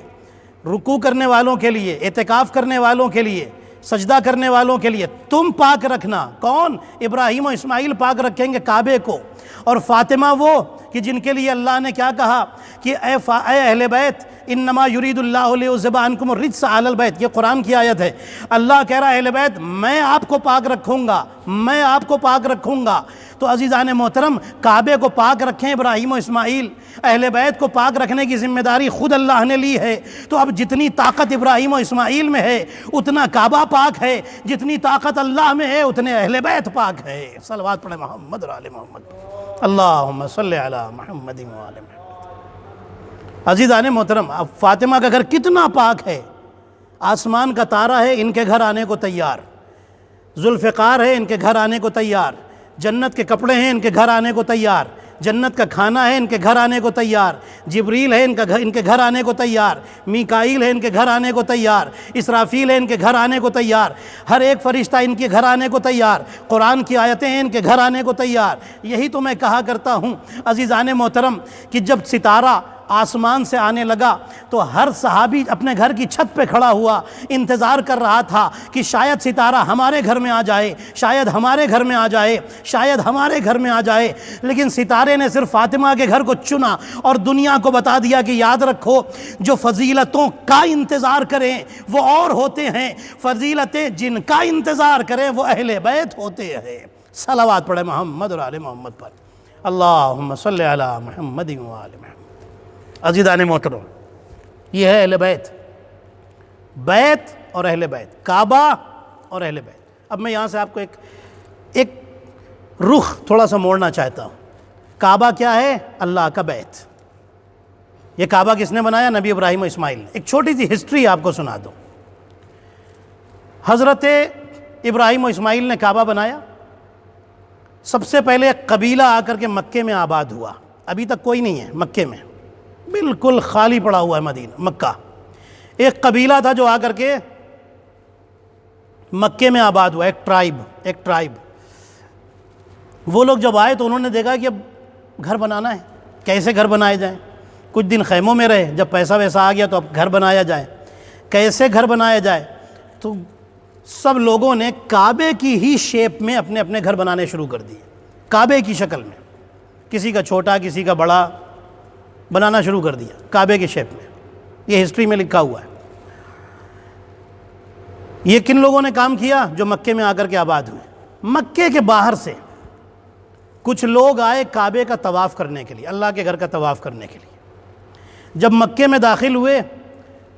رکوع کرنے والوں کے لیے، اعتکاف کرنے والوں کے لیے، سجدہ کرنے والوں کے لیے تم پاک رکھنا۔ کون؟ ابراہیم و اسماعیل پاک رکھیں گے کعبے کو، اور فاطمہ وہ کہ جن کے لیے اللہ نے کیا کہا کہ اے اہل بیت انما یرید اللہ لیذھب عنکم الرجس اہل البیت، یہ قرآن کی آیت ہے۔ اللہ کہہ رہا ہے اہل بیت میں آپ کو پاک رکھوں گا، میں آپ کو پاک رکھوں گا۔ تو عزیزان محترم، کعبے کو پاک رکھیں ابراہیم و اسماعیل، اہل بیت کو پاک رکھنے کی ذمہ داری خود اللہ نے لی ہے۔ تو اب جتنی طاقت ابراہیم و اسماعیل میں ہے اتنا کعبہ پاک ہے، جتنی طاقت اللہ میں ہے اتنے اہل بیت پاک ہے۔ صلوات پڑھیں محمد اور آل محمد، اللہم صلی علی محمد و آل محمد۔ عزیزان محترم، اب فاطمہ کا گھر کتنا پاک ہے، آسمان کا تارہ ہے ان کے گھر آنے کو تیار، ذوالفقار ہے ان کے گھر آنے کو تیار، جنت کے کپڑے ہیں ان کے گھر آنے کو تیار، جنت کا کھانا ہے ان کے گھر آنے کو تیار، جبریل ہے ان کے گھر آنے کو تیار، میکائیل ہے ان کے گھر آنے کو تیار، اسرافیل ہے ان کے گھر آنے کو تیار، ہر ایک فرشتہ ان کے گھر آنے کو تیار، قرآن کی آیتیں ہیں ان کے گھر آنے کو تیار۔ یہی تو میں کہا کرتا ہوں عزیزان محترم کہ جب ستارہ آسمان سے آنے لگا تو ہر صحابی اپنے گھر کی چھت پہ کھڑا ہوا، انتظار کر رہا تھا کہ شاید ستارہ ہمارے گھر میں آ جائے، شاید ہمارے گھر میں آ جائے، شاید ہمارے گھر میں آ جائے۔ لیکن ستارے نے صرف فاطمہ کے گھر کو چنا اور دنیا کو بتا دیا کہ یاد رکھو جو فضیلتوں کا انتظار کریں وہ اور ہوتے ہیں، فضیلتیں جن کا انتظار کریں وہ اہل بیت ہوتے ہیں۔ صلوات پڑھیں محمد اور آل محمد پر، اللہم صلی علی محمد و آل محمد۔ عزیزان محترم، یہ ہے اہل بیت، بیت اور اہل بیت، کعبہ اور اہل بیت۔ اب میں یہاں سے آپ کو ایک رخ تھوڑا سا موڑنا چاہتا ہوں۔ کعبہ کیا ہے؟ اللہ کا بیت۔ یہ کعبہ کس نے بنایا؟ نبی ابراہیم و اسماعیل نے۔ ایک چھوٹی سی ہسٹری آپ کو سنا دوں۔ حضرت ابراہیم و اسماعیل نے کعبہ بنایا۔ سب سے پہلے ایک قبیلہ آ کر کے مکے میں آباد ہوا، ابھی تک کوئی نہیں ہے مکے میں، بالکل خالی پڑا ہوا ہے مدینہ مکہ۔ ایک قبیلہ تھا جو آ کر کے مکے میں آباد ہوا، ایک ٹرائب۔ وہ لوگ جب آئے تو انہوں نے دیکھا کہ اب گھر بنانا ہے، کیسے گھر بنائے جائیں؟ کچھ دن خیموں میں رہے، جب پیسہ ویسا آ گیا تو اب گھر بنایا جائے، کیسے گھر بنایا جائے؟ تو سب لوگوں نے کعبے کی ہی شیپ میں اپنے اپنے گھر بنانے شروع کر دیے، کعبے کی شکل میں، کسی کا چھوٹا کسی کا بڑا بنانا شروع کر دیا کعبے کی شیپ میں۔ یہ ہسٹری میں لکھا ہوا ہے۔ یہ کن لوگوں نے کام کیا؟ جو مکے میں آ کر کے آباد ہوئے۔ مکے کے باہر سے کچھ لوگ آئے کعبے کا طواف کرنے کے لیے، اللہ کے گھر کا طواف کرنے کے لیے۔ جب مکے میں داخل ہوئے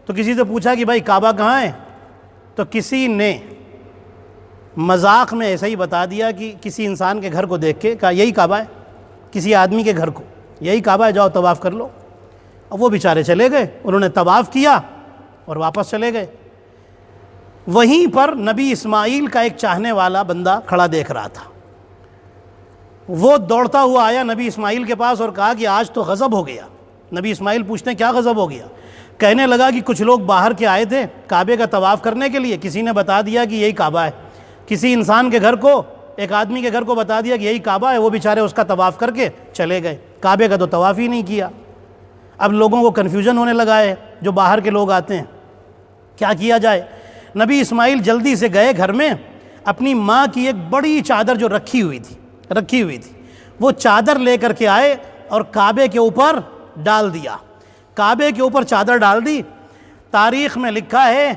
تو کسی سے پوچھا کہ بھائی کعبہ کہاں ہے؟ تو کسی نے مذاق میں ایسا ہی بتا دیا کہ کسی انسان کے گھر کو دیکھ کے کہا یہی کعبہ ہے، کسی آدمی کے گھر کو، یہی کعبہ ہے، جاؤ طواف کر لو۔ اب وہ بیچارے چلے گئے، انہوں نے طواف کیا اور واپس چلے گئے۔ وہیں پر نبی اسماعیل کا ایک چاہنے والا بندہ کھڑا دیکھ رہا تھا۔ وہ دوڑتا ہوا آیا نبی اسماعیل کے پاس اور کہا کہ آج تو غضب ہو گیا۔ نبی اسماعیل پوچھتے ہیں کیا غضب ہو گیا؟ کہنے لگا کہ کچھ لوگ باہر کے آئے تھے کعبے کا طواف کرنے کے لیے، کسی نے بتا دیا کہ یہی کعبہ ہے، کسی انسان کے گھر کو، ایک آدمی کے گھر کو بتا دیا کہ یہی کعبہ ہے، وہ بیچارے اس کا طواف کر کے چلے گئے، کعبے کا تو طواف ہی نہیں کیا۔ اب لوگوں کو کنفیوژن ہونے لگا ہے، جو باہر کے لوگ آتے ہیں، کیا کیا جائے؟ نبی اسماعیل جلدی سے گئے گھر میں، اپنی ماں کی ایک بڑی چادر جو رکھی ہوئی تھی وہ چادر لے کر کے آئے اور کعبے کے اوپر ڈال دیا، کعبے کے اوپر چادر ڈال دی۔ تاریخ میں لکھا ہے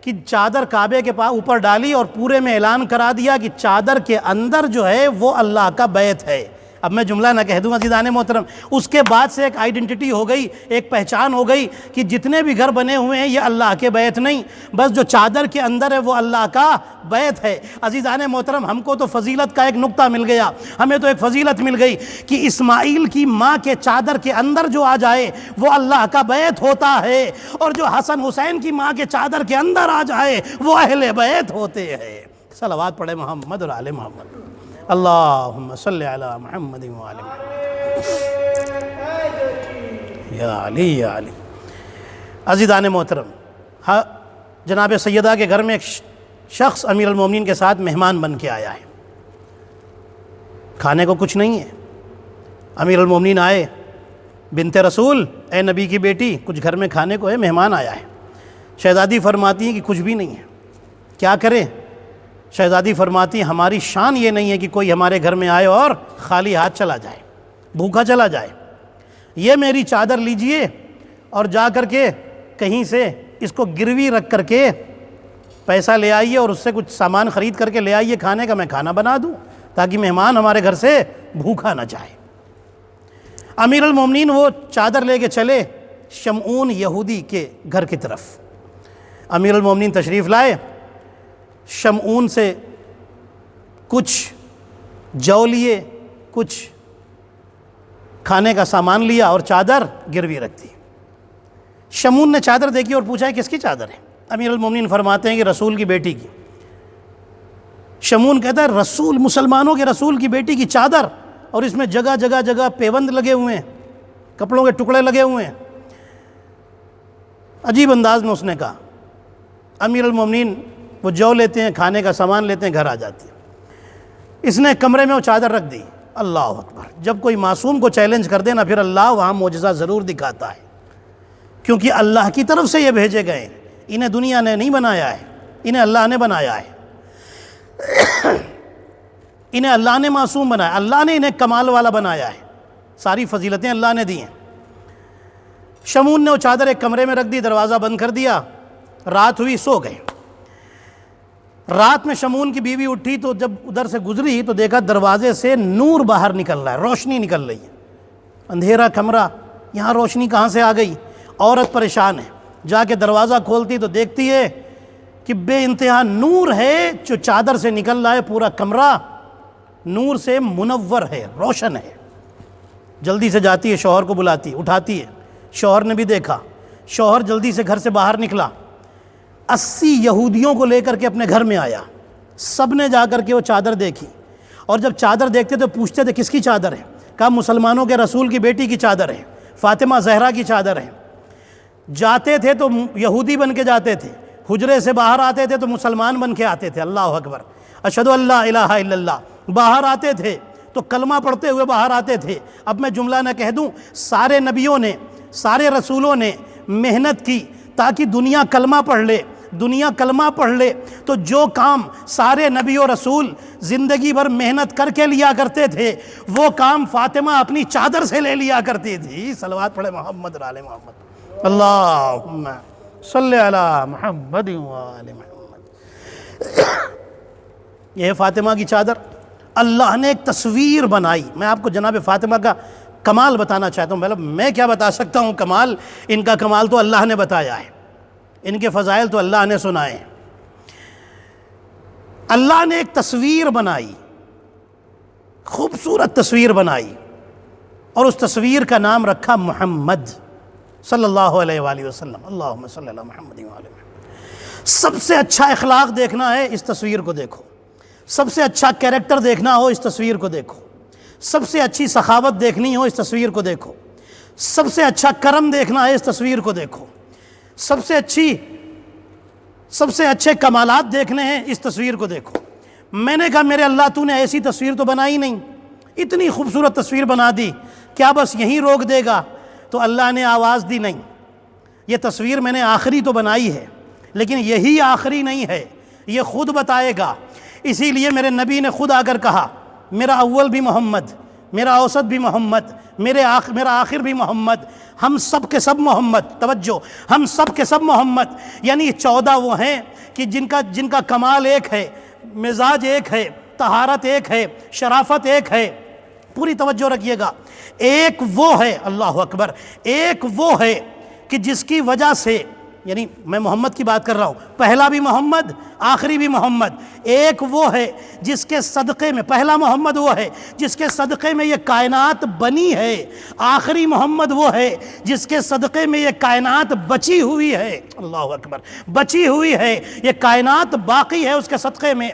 کہ چادر کعبے کے اوپر ڈالی اور پورے میں اعلان کرا دیا کہ چادر کے اندر جو ہے وہ اللہ کا بیت ہے۔ اب میں جملہ نہ کہہ دوں عزیزان محترم، اس کے بعد سے ایک آئیڈنٹی ہو گئی، ایک پہچان ہو گئی کہ جتنے بھی گھر بنے ہوئے ہیں یہ اللہ کے بیت نہیں، بس جو چادر کے اندر ہے وہ اللہ کا بیت ہے۔ عزیزان محترم، ہم کو تو فضیلت کا ایک نقطہ مل گیا، ہمیں تو ایک فضیلت مل گئی کہ اسماعیل کی ماں کے چادر کے اندر جو آ جائے وہ اللہ کا بیت ہوتا ہے، اور جو حسن حسین کی ماں کے چادر کے اندر آ جائے وہ اہل بیت ہوتے ہیں۔ صلوات پڑھے محمد اور آل محمد، اللہم صلی علی محمد و آل محمد، یا علی یا علی۔ عزیزان محترم، جناب سیدہ کے گھر میں ایک شخص امیر المومنین کے ساتھ مہمان بن کے آیا ہے، کھانے کو کچھ نہیں ہے۔ امیر المومنین آئے، بنت رسول، اے نبی کی بیٹی، کچھ گھر میں کھانے کو ہے، مہمان آیا ہے۔ شہزادی فرماتی ہیں کہ کچھ بھی نہیں ہے، کیا کریں؟ شہزادی فرماتی ہیں ہماری شان یہ نہیں ہے کہ کوئی ہمارے گھر میں آئے اور خالی ہاتھ چلا جائے، بھوکا چلا جائے۔ یہ میری چادر لیجئے اور جا کر کے کہیں سے اس کو گروی رکھ کر کے پیسہ لے آئیے اور اس سے کچھ سامان خرید کر کے لے آئیے کھانے کا، میں کھانا بنا دوں تاکہ مہمان ہمارے گھر سے بھوکا نہ جائے۔ امیر المومنین وہ چادر لے کے چلے شمعون یہودی کے گھر کی طرف۔ امیر المومنین تشریف لائے، شمعون سے کچھ جو لیے، کچھ کھانے کا سامان لیا اور چادر گروی رکھ دی۔ شمعون نے چادر دیکھی اور پوچھا ہے کس کی چادر ہے؟ امیر المومنین فرماتے ہیں کہ رسول کی بیٹی کی۔ شمعون کہتا ہے رسول، مسلمانوں کے رسول کی بیٹی کی چادر؟ اور اس میں جگہ جگہ جگہ پیوند لگے ہوئے ہیں، کپڑوں کے ٹکڑے لگے ہوئے ہیں۔ عجیب انداز میں اس نے کہا۔ امیر المومنین وہ جو لیتے ہیں، کھانے کا سامان لیتے ہیں، گھر آ جاتی ہے۔ اس نے کمرے میں وہ چادر رکھ دی۔ اللہ اکبر! جب کوئی معصوم کو چیلنج کر دے نا، پھر اللہ وہاں معجزہ ضرور دکھاتا ہے، کیونکہ اللہ کی طرف سے یہ بھیجے گئے ہیں۔ انہیں دنیا نے نہیں بنایا ہے، انہیں اللہ نے بنایا ہے۔ انہیں اللہ نے معصوم بنایا، اللہ نے انہیں کمال والا بنایا ہے، ساری فضیلتیں اللہ نے دی ہیں۔ شمون نے وہ چادر ایک کمرے میں رکھ دی، دروازہ بند کر دیا، رات ہوئی، سو گئے۔ رات میں شمون کی بیوی اٹھی تو جب ادھر سے گزری تو دیکھا دروازے سے نور باہر نکل رہا ہے، روشنی نکل رہی ہے۔ اندھیرا کمرہ، یہاں روشنی کہاں سے آ گئی؟ عورت پریشان ہے، جا کے دروازہ کھولتی تو دیکھتی ہے کہ بے انتہا نور ہے جو چادر سے نکل رہا ہے، پورا کمرہ نور سے منور ہے، روشن ہے۔ جلدی سے جاتی ہے، شوہر کو بلاتی، اٹھاتی ہے۔ شوہر نے بھی دیکھا، شوہر جلدی سے گھر سے باہر نکلا، 80 یہودیوں کو لے کر کے اپنے گھر میں آیا۔ سب نے جا کر کے وہ چادر دیکھی، اور جب چادر دیکھتے تو پوچھتے تھے کس کی چادر ہے؟ کہا مسلمانوں کے رسول کی بیٹی کی چادر ہے، فاطمہ زہرا کی چادر ہے۔ جاتے تھے تو یہودی بن کے جاتے تھے، حجرے سے باہر آتے تھے تو مسلمان بن کے آتے تھے۔ اللہ اکبر، اشہد ان لا الہ الا اللہ۔ باہر آتے تھے تو کلمہ پڑھتے ہوئے باہر آتے تھے۔ اب میں جملہ نہ کہہ دوں، سارے نبیوں نے، سارے رسولوں نے محنت کی تاکہ دنیا کلمہ پڑھ لے، دنیا کلمہ پڑھ لے۔ تو جو کام سارے نبی و رسول زندگی بھر محنت کر کے لیا کرتے تھے، وہ کام فاطمہ اپنی چادر سے لے لیا کرتی تھی۔ صلوات پڑھے محمد و آل محمد، اللہم صلی علی محمد و آل محمد۔ یہ ہے فاطمہ کی چادر۔ اللہ نے ایک تصویر بنائی۔ میں آپ کو جناب فاطمہ کا کمال بتانا چاہتا ہوں۔ مطلب میں کیا بتا سکتا ہوں کمال، ان کا کمال تو اللہ نے بتایا ہے، ان کے فضائل تو اللہ نے سنائے ہیں۔ اللہ نے ایک تصویر بنائی، خوبصورت تصویر بنائی، اور اس تصویر کا نام رکھا محمد صلی اللہ علیہ وآلہ وسلم۔ اللہم صلی اللہ محمد و آل محمد۔ سب سے اچھا اخلاق دیکھنا ہے، اس تصویر کو دیکھو۔ سب سے اچھا کیریکٹر دیکھنا ہو، اس تصویر کو دیکھو۔ سب سے اچھی سخاوت دیکھنی ہو، اس تصویر کو دیکھو۔ سب سے اچھا کرم دیکھنا ہے، اس تصویر کو دیکھو۔ سب سے اچھے کمالات دیکھنے ہیں، اس تصویر کو دیکھو۔ میں نے کہا میرے اللہ تو نے ایسی تصویر تو بنائی نہیں، اتنی خوبصورت تصویر بنا دی، کیا بس یہیں روک دے گا؟ تو اللہ نے آواز دی، نہیں، یہ تصویر میں نے آخری تو بنائی ہے، لیکن یہی آخری نہیں ہے، یہ خود بتائے گا۔ اسی لیے میرے نبی نے خود آ کر کہا میرا اول بھی محمد، میرا اوسط بھی محمد، میرا آخر بھی محمد، ہم سب کے سب محمد۔ توجہ، ہم سب کے سب محمد، یعنی 14 وہ ہیں کہ جن کا کمال ایک ہے، مزاج ایک ہے، طہارت ایک ہے، شرافت ایک ہے۔ پوری توجہ رکھیے گا۔ ایک وہ ہے، اللہ اکبر، ایک وہ ہے کہ جس کی وجہ سے، یعنی میں محمد کی بات کر رہا ہوں، پہلا بھی محمد، آخری بھی محمد۔ ایک وہ ہے جس کے صدقے میں، پہلا محمد وہ ہے جس کے صدقے میں یہ کائنات بنی ہے، آخری محمد وہ ہے جس کے صدقے میں یہ کائنات بچی ہوئی ہے۔ اللہ اکبر، بچی ہوئی ہے، یہ کائنات باقی ہے اس کے صدقے میں۔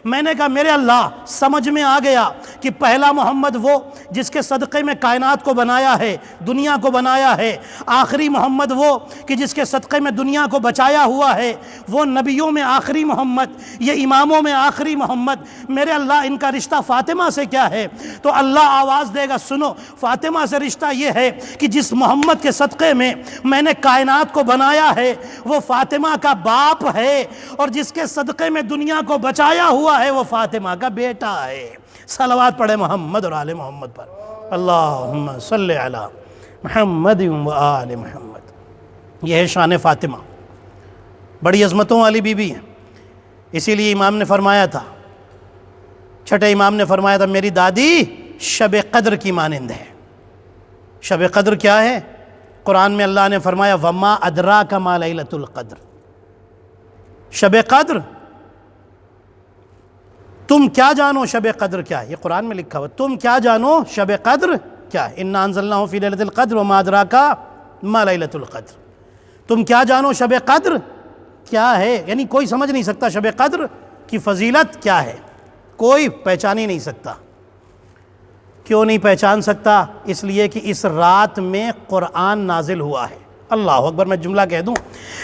میں نے کہا میرے اللہ، سمجھ میں آ گیا کہ پہلا محمد وہ جس کے صدقے میں کائنات کو بنایا ہے، دنیا کو بنایا ہے۔ آخری محمد وہ کہ جس کے صدقے میں دنیا کو بچایا ہوا ہے، وہ نبیوں میں آخری محمد، یہ اماموں میں آخری محمد۔ میرے اللہ، ان کا رشتہ فاطمہ سے کیا ہے؟ تو اللہ آواز دے گا، سنو، فاطمہ سے رشتہ یہ ہے کہ جس محمد کے صدقے میں میں نے کائنات کو بنایا ہے، وہ فاطمہ کا باپ ہے، اور جس کے صدقے میں دنیا کو بچایا ہوا ہے، وہ فاطمہ کا بیٹا ہے۔ صلوات پڑھے محمد اور آل محمد پر۔ اللہم صلی علی محمد و آل محمد۔ یہ ہے شان فاطمہ، بڑی عظمتوں والی بی بی ہیں۔ اسی لیے امام نے فرمایا تھا، چھٹے امام نے فرمایا تھا، میری دادی شب قدر کی مانند ہے۔ شب قدر کیا ہے؟ قرآن میں اللہ نے فرمایا وما ادراک ما لیلۃ القدر۔ شب قدر، تم کیا جانو شب قدر کیا ہے؟ یہ قرآن میں لکھا ہوا، تم کیا جانو شب قدر کیا ہے؟ انا انزلناہ فی لیلۃ القدر وما ادراک ما لیلۃ القدر۔ تم کیا جانو شب قدر کیا ہے؟ یعنی کوئی سمجھ نہیں سکتا شب قدر کی فضیلت کیا ہے، کوئی پہچان ہی نہیں سکتا، کیوں نہیں پہچان سکتا؟ اس لیے کہ اس رات میں قرآن نازل ہوا ہے۔ اللہ اکبر، میں جملہ کہہ دوں،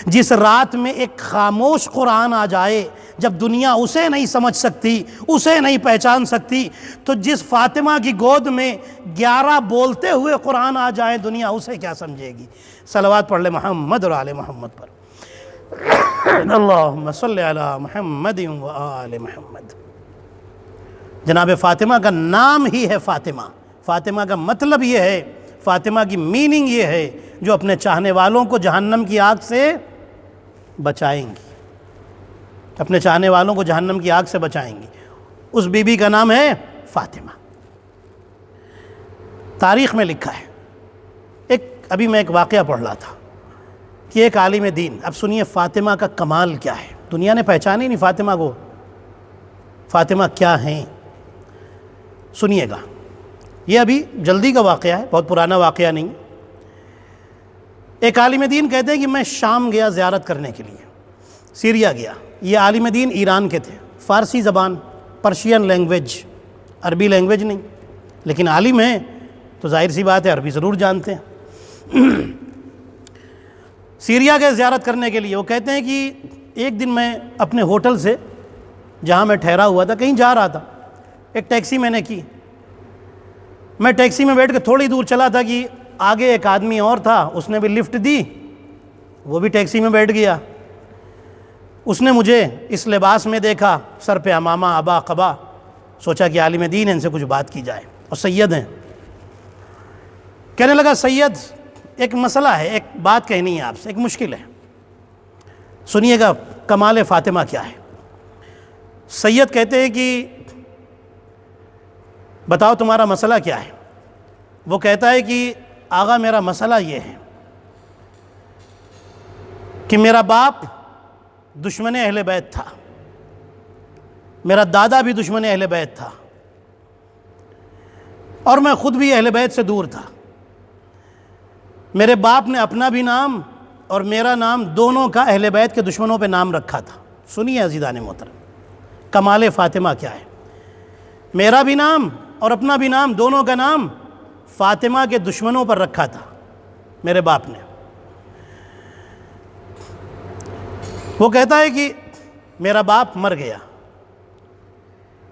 جس رات میں ایک خاموش قرآن آ جائے، جب دنیا اسے نہیں سمجھ سکتی، اسے نہیں پہچان سکتی، تو جس فاطمہ کی گود میں 11 بولتے ہوئے قرآن آ جائے، دنیا اسے کیا سمجھے گی؟ صلوات پڑھ لے محمد اور آل محمد پر۔ اللہم صلی علی محمد و آل محمد۔ جناب فاطمہ کا نام ہی ہے فاطمہ، فاطمہ کا مطلب یہ ہے، فاطمہ کی میننگ یہ ہے جو اپنے چاہنے والوں کو جہنم کی آگ سے بچائیں گی، اپنے چاہنے والوں کو جہنم کی آگ سے بچائیں گی۔ اس بی بی کا نام ہے فاطمہ۔ تاریخ میں لکھا ہے، ابھی میں ایک واقعہ پڑھ رہا تھا کہ ایک عالم دین، اب سنیے فاطمہ کا کمال کیا ہے، دنیا نے پہچانی نہیں فاطمہ کو، فاطمہ کیا ہیں، سنیے گا۔ یہ ابھی جلدی کا واقعہ ہے، بہت پرانا واقعہ نہیں۔ ایک عالم دین کہتے ہیں کہ میں شام گیا زیارت کرنے کے لیے، سیریا گیا۔ یہ عالم دین ایران کے تھے، فارسی زبان، پرشین لینگویج، عربی لینگویج نہیں، لیکن عالم ہیں تو ظاہر سی بات ہے عربی ضرور جانتے ہیں۔ سیریا گئے زیارت کرنے کے لیے۔ وہ کہتے ہیں کہ ایک دن میں اپنے ہوٹل سے، جہاں میں ٹھہرا ہوا تھا، کہیں جا رہا تھا، ایک ٹیکسی میں نے کی۔ میں ٹیکسی میں بیٹھ کے تھوڑی دور چلا تھا کہ آگے ایک آدمی اور تھا، اس نے بھی لفٹ دی، وہ بھی ٹیکسی میں بیٹھ گیا۔ اس نے مجھے اس لباس میں دیکھا، سر پہ عمامہ، عبا، قبا، سوچا کہ عالم دین ہیں، ان سے کچھ بات کی جائے، اور سید ہیں۔ کہنے لگا سید ایک مسئلہ ہے، ایک بات کہنی ہے آپ سے، ایک مشکل ہے، سنیے گا کمال فاطمہ کیا ہے۔ سید کہتے ہیں کہ بتاؤ تمہارا مسئلہ کیا ہے؟ وہ کہتا ہے کہ آغا میرا مسئلہ یہ ہے کہ میرا باپ دشمن اہل بیت تھا، میرا دادا بھی دشمن اہل بیت تھا، اور میں خود بھی اہل بیت سے دور تھا۔ میرے باپ نے اپنا بھی نام اور میرا نام دونوں کا اہل بیت کے دشمنوں پہ نام رکھا تھا۔ سنیے عزیزان محترم، کمال فاطمہ کیا ہے۔ میرا بھی نام اور اپنا بھی نام، دونوں کا نام فاطمہ کے دشمنوں پر رکھا تھا میرے باپ نے۔ وہ کہتا ہے کہ میرا باپ مر گیا،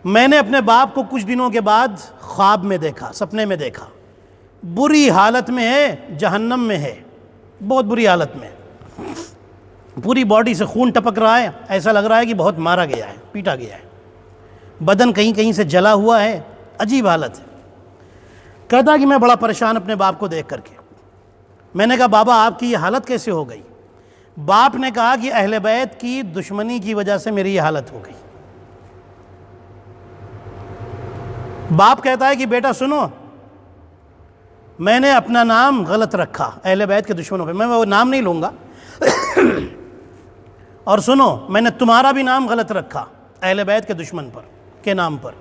میں نے اپنے باپ کو کچھ دنوں کے بعد خواب میں دیکھا، سپنے میں دیکھا، بری حالت میں ہے، جہنم میں ہے، بہت بری حالت میں، پوری باڈی سے خون ٹپک رہا ہے، ایسا لگ رہا ہے کہ بہت مارا گیا ہے، پیٹا گیا ہے، بدن کہیں کہیں سے جلا ہوا ہے، عجیب حالت ہے۔ کہتا کہ میں بڑا پریشان اپنے باپ کو دیکھ کر کے۔ میں نے کہا بابا آپ کی یہ حالت کیسے ہو گئی؟ باپ نے کہا کہ اہل بیت کی دشمنی کی وجہ سے میری یہ حالت ہو گئی۔ باپ کہتا ہے کہ بیٹا سنو، میں نے اپنا نام غلط رکھا اہل بیت کے دشمنوں پہ، میں وہ نام نہیں لوں گا، اور سنو میں نے تمہارا بھی نام غلط رکھا اہل بیت کے دشمن پر کے نام پر۔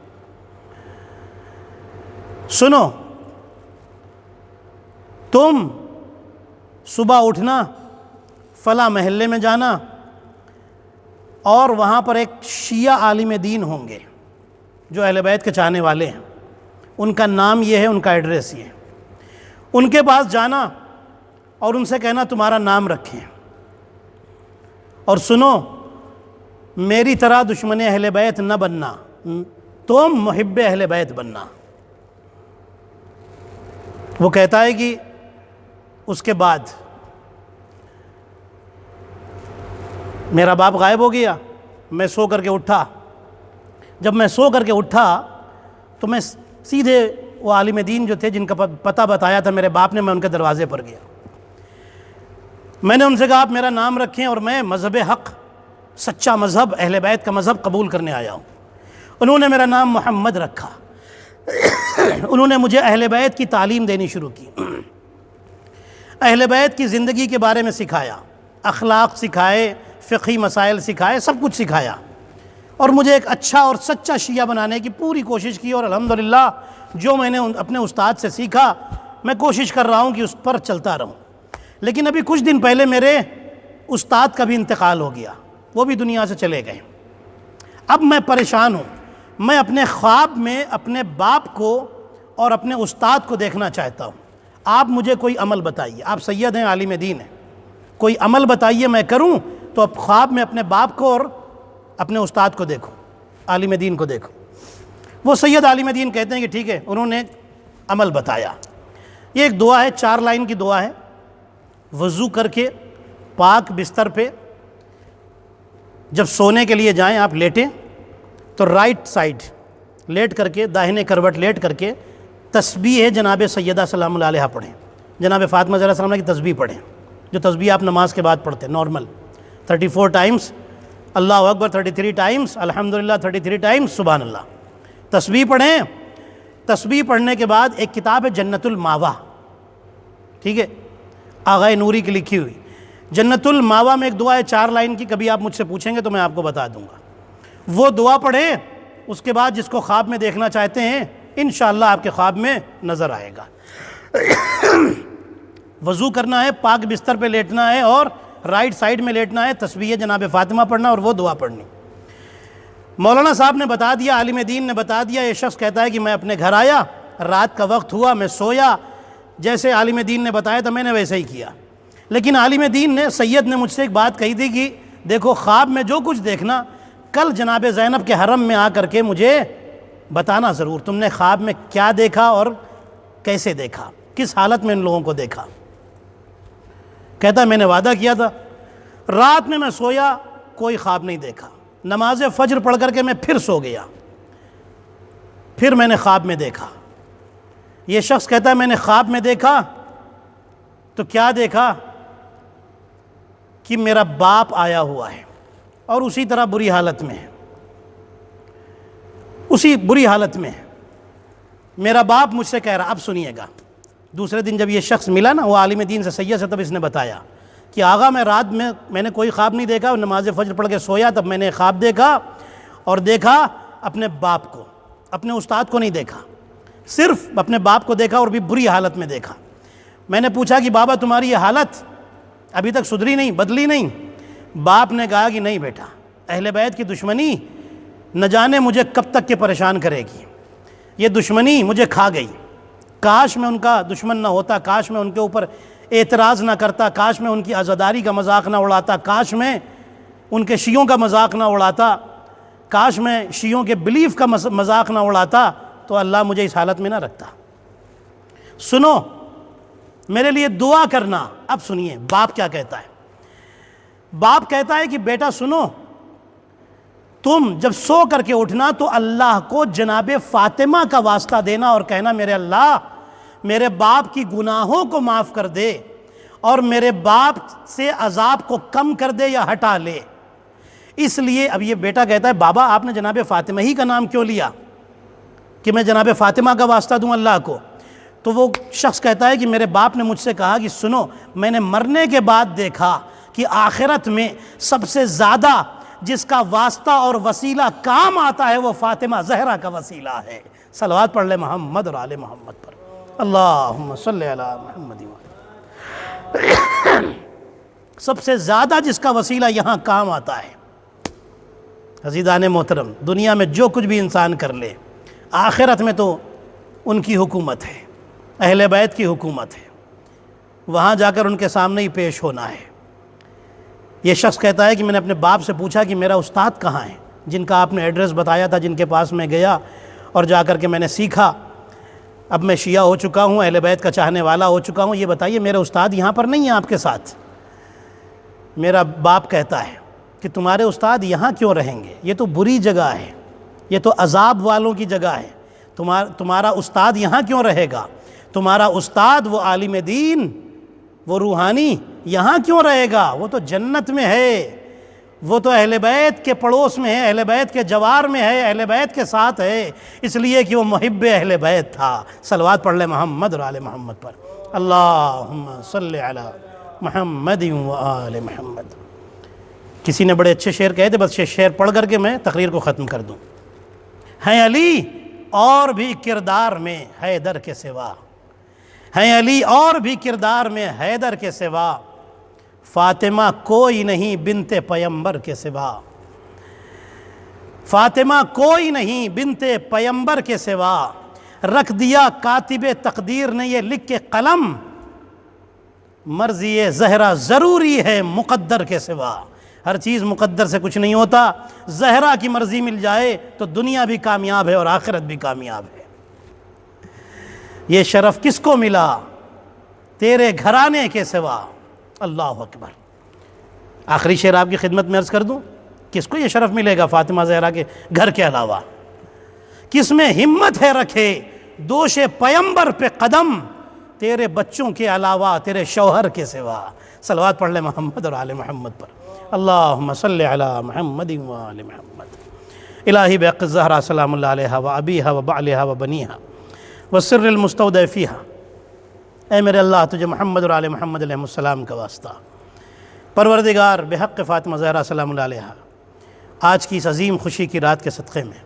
سنو، تم صبح اٹھنا، فلاں محلے میں جانا، اور وہاں پر ایک شیعہ عالم دین ہوں گے جو اہل بیت کے چاہنے والے ہیں، ان کا نام یہ ہے، ان کا ایڈریس یہ ہے، ان کے پاس جانا اور ان سے کہنا تمہارا نام رکھیں، اور سنو میری طرح دشمن اہل بیت نہ بننا، تم محب اہل بیت بننا۔ وہ کہتا ہے کہ اس کے بعد میرا باپ غائب ہو گیا، میں سو کر کے اٹھا۔ جب میں سو کر کے اٹھا تو میں سیدھے وہ عالم دین جو تھے جن کا پتہ بتایا تھا میرے باپ نے، میں ان کے دروازے پر گیا۔ میں نے ان سے کہا آپ میرا نام رکھیں اور میں مذہب حق، سچا مذہب، اہل بیت کا مذہب قبول کرنے آیا ہوں۔ انہوں نے میرا نام محمد رکھا۔ انہوں نے مجھے اہل بیت کی تعلیم دینی شروع کی، اہل بیت کی زندگی کے بارے میں سکھایا، اخلاق سکھائے، فقہی مسائل سکھائے، سب کچھ سکھایا، اور مجھے ایک اچھا اور سچا شیعہ بنانے کی پوری کوشش کی، اور الحمدللہ جو میں نے اپنے استاد سے سیکھا میں کوشش کر رہا ہوں کہ اس پر چلتا رہوں۔ لیکن ابھی کچھ دن پہلے میرے استاد کا بھی انتقال ہو گیا، وہ بھی دنیا سے چلے گئے۔ اب میں پریشان ہوں، میں اپنے خواب میں اپنے باپ کو اور اپنے استاد کو دیکھنا چاہتا ہوں. آپ مجھے کوئی عمل بتائیے. آپ سید ہیں، عالم دین ہیں، کوئی عمل بتائیے میں کروں. تو اب خواب میں اپنے باپ کو اور اپنے استاد کو دیکھو، عالم دین کو دیکھو. وہ سید عالم دین کہتے ہیں کہ ٹھیک ہے. انہوں نے عمل بتایا. یہ ایک دعا ہے، 4 لائن کی دعا ہے. وضو کر کے پاک بستر پہ جب سونے کے لیے جائیں، آپ لیٹیں تو رائٹ سائڈ لیٹ کر کے، داہنے کروٹ لیٹ کر کے تسبیح جناب سیدہ سلام اللہ علیہا پڑھیں. جناب فاطمہ زہرا سلام علیہ کی تسبیح پڑھیں، جو تسبیح آپ نماز کے بعد پڑھتے ہیں نارمل. 34 ٹائمز اللہ اکبر، 33 ٹائمز الحمدللہ، 33 ٹائمز سبحان اللہ. تسبیح پڑھیں. تسبیح پڑھنے کے بعد ایک کتاب ہے جنت الماوا، ٹھیک ہے، آغائے نوری کی لکھی ہوئی. جنت الماوا میں ایک دعا ہے 4 لائن کی. کبھی آپ مجھ سے پوچھیں گے تو میں آپ کو بتا دوں گا. وہ دعا پڑھیں. اس کے بعد جس کو خواب میں دیکھنا چاہتے ہیں انشاءاللہ آپ کے خواب میں نظر آئے گا. وضو کرنا ہے، پاک بستر پہ لیٹنا ہے اور رائٹ سائڈ میں لیٹنا ہے، تسبیح جناب فاطمہ پڑھنا اور وہ دعا پڑھنی. مولانا صاحب نے بتا دیا، عالم دین نے بتا دیا. یہ شخص کہتا ہے کہ میں اپنے گھر آیا، رات کا وقت ہوا، میں سویا، جیسے عالم دین نے بتایا تھا میں نے ویسے ہی کیا. لیکن عالم دین نے، سید نے مجھ سے ایک بات کہی تھی کہ دیکھو خواب میں جو کچھ دیکھنا کل جناب زینب کے حرم میں آ کر کے مجھے بتانا ضرور. تم نے خواب میں کیا دیکھا اور کیسے دیکھا، کس حالت میں ان لوگوں کو دیکھا. کہتا ہے میں نے وعدہ کیا تھا. رات میں سویا، کوئی خواب نہیں دیکھا. نماز فجر پڑھ کر کے میں پھر سو گیا، پھر میں نے خواب میں دیکھا. یہ شخص کہتا ہے میں نے خواب میں دیکھا تو کیا دیکھا کہ میرا باپ آیا ہوا ہے اور اسی طرح بری حالت میں ہے، اسی بری حالت میں ہے. میرا باپ مجھ سے کہہ رہا. اب سنیے گا. دوسرے دن جب یہ شخص ملا نا وہ عالم دین سے، سید سے، تب اس نے بتایا کہ آغا میں رات میں نے کوئی خواب نہیں دیکھا اور نماز فجر پڑھ کے سویا، تب میں نے خواب دیکھا اور دیکھا اپنے باپ کو، اپنے استاد کو نہیں دیکھا، صرف اپنے باپ کو دیکھا اور بھی بری حالت میں دیکھا. میں نے پوچھا کہ بابا تمہاری یہ حالت ابھی تک سدھری نہیں، بدلی نہیں؟ باپ نے کہا کہ نہیں بیٹا، اہل بیت کی دشمنی نہ جانے مجھے کب تک کے پریشان کرے گی. یہ دشمنی مجھے کھا گئی. کاش میں ان کا دشمن نہ ہوتا، کاش میں ان کے اوپر اعتراض نہ کرتا، کاش میں ان کی عزاداری کا مذاق نہ اڑاتا، کاش میں ان کے شیعوں کا مذاق نہ اڑاتا، کاش میں شیعوں کے بلیف کا مذاق نہ اڑاتا، تو اللہ مجھے اس حالت میں نہ رکھتا. سنو، میرے لیے دعا کرنا. اب سنیے باپ کیا کہتا ہے. باپ کہتا ہے کہ بیٹا سنو، تم جب سو کر کے اٹھنا تو اللہ کو جناب فاطمہ کا واسطہ دینا اور کہنا میرے اللہ میرے باپ کی گناہوں کو معاف کر دے اور میرے باپ سے عذاب کو کم کر دے یا ہٹا لے. اس لیے اب یہ بیٹا کہتا ہے بابا آپ نے جناب فاطمہ ہی کا نام کیوں لیا کہ میں جناب فاطمہ کا واسطہ دوں اللہ کو؟ تو وہ شخص کہتا ہے کہ میرے باپ نے مجھ سے کہا کہ سنو، میں نے مرنے کے بعد دیکھا کہ آخرت میں سب سے زیادہ جس کا واسطہ اور وسیلہ کام آتا ہے وہ فاطمہ زہرا کا وسیلہ ہے. صلوات پڑھ لے محمد اور آل محمد پر. اللہم صلی علی محمد. سب سے زیادہ جس کا وسیلہ یہاں کام آتا ہے. عزیزان محترم، دنیا میں جو کچھ بھی انسان کر لے، آخرت میں تو ان کی حکومت ہے، اہل بیت کی حکومت ہے. وہاں جا کر ان کے سامنے ہی پیش ہونا ہے. یہ شخص کہتا ہے کہ میں نے اپنے باپ سے پوچھا کہ میرا استاد کہاں ہے، جن کا آپ نے ایڈریس بتایا تھا، جن کے پاس میں گیا اور جا کر کے میں نے سیکھا. اب میں شیعہ ہو چکا ہوں، اہل بیت کا چاہنے والا ہو چکا ہوں. یہ بتائیے میرے استاد یہاں پر نہیں ہیں آپ کے ساتھ؟ میرا باپ کہتا ہے کہ تمہارے استاد یہاں کیوں رہیں گے؟ یہ تو بری جگہ ہے، یہ تو عذاب والوں کی جگہ ہے. تمہارا استاد یہاں کیوں رہے گا؟ تمہارا استاد وہ عالم دین، وہ روحانی یہاں کیوں رہے گا؟ وہ تو جنت میں ہے، وہ تو اہل بیت کے پڑوس میں ہے، اہل بیت کے جوار میں ہے، اہل بیت کے ساتھ ہے، اس لیے کہ وہ محب اہل بیت تھا. صلوات پڑھ لے محمد اور آل محمد پر. اللہم صلی علی محمد و آل محمد. کسی نے بڑے اچھے شعر کہے تھے، بس یہ شعر پڑھ کر کے میں تقریر کو ختم کر دوں. ہیں علی اور بھی کردار میں حیدر کے سوا، ہیں علی اور بھی کردار میں حیدر کے سوا، فاطمہ کوئی نہیں بنت پیمبر کے سوا، فاطمہ کوئی نہیں بنت پیمبر کے سوا، رکھ دیا کاتب تقدیر نے یہ لکھ کے قلم، مرضی زہرا ضروری ہے مقدر کے سوا، ہر چیز مقدر سے کچھ نہیں ہوتا، زہرا کی مرضی مل جائے تو دنیا بھی کامیاب ہے اور آخرت بھی کامیاب ہے۔ یہ شرف کس کو ملا؟ تیرے گھرانے کے سوا۔ اللہ اکبر۔ آخری شعر آپ کی خدمت میں عرض کر دوں، کس کو یہ شرف ملے گا فاطمہ زہرا کے گھر کے علاوہ؟ کس میں ہمت ہے رکھے دوش پیمبر پہ قدم، تیرے بچوں کے علاوہ تیرے شوہر کے سوا۔ صلوات پڑھ لے محمد اور آل محمد پر۔ اللہم صلی علی محمد و آل محمد۔ الہی بحق الزہرا سلام اللہ علیہا و ابیہا و بعلہا و بنیہا و سر المستودع فیہا، اے میرے اللہ تجھے محمد اور آل محمد علیہ السلام کا واسطہ، پروردگار بحق فاطمہ زہرا سلام اللہ علیہا، آج کی اس عظیم خوشی کی رات کے صدقے میں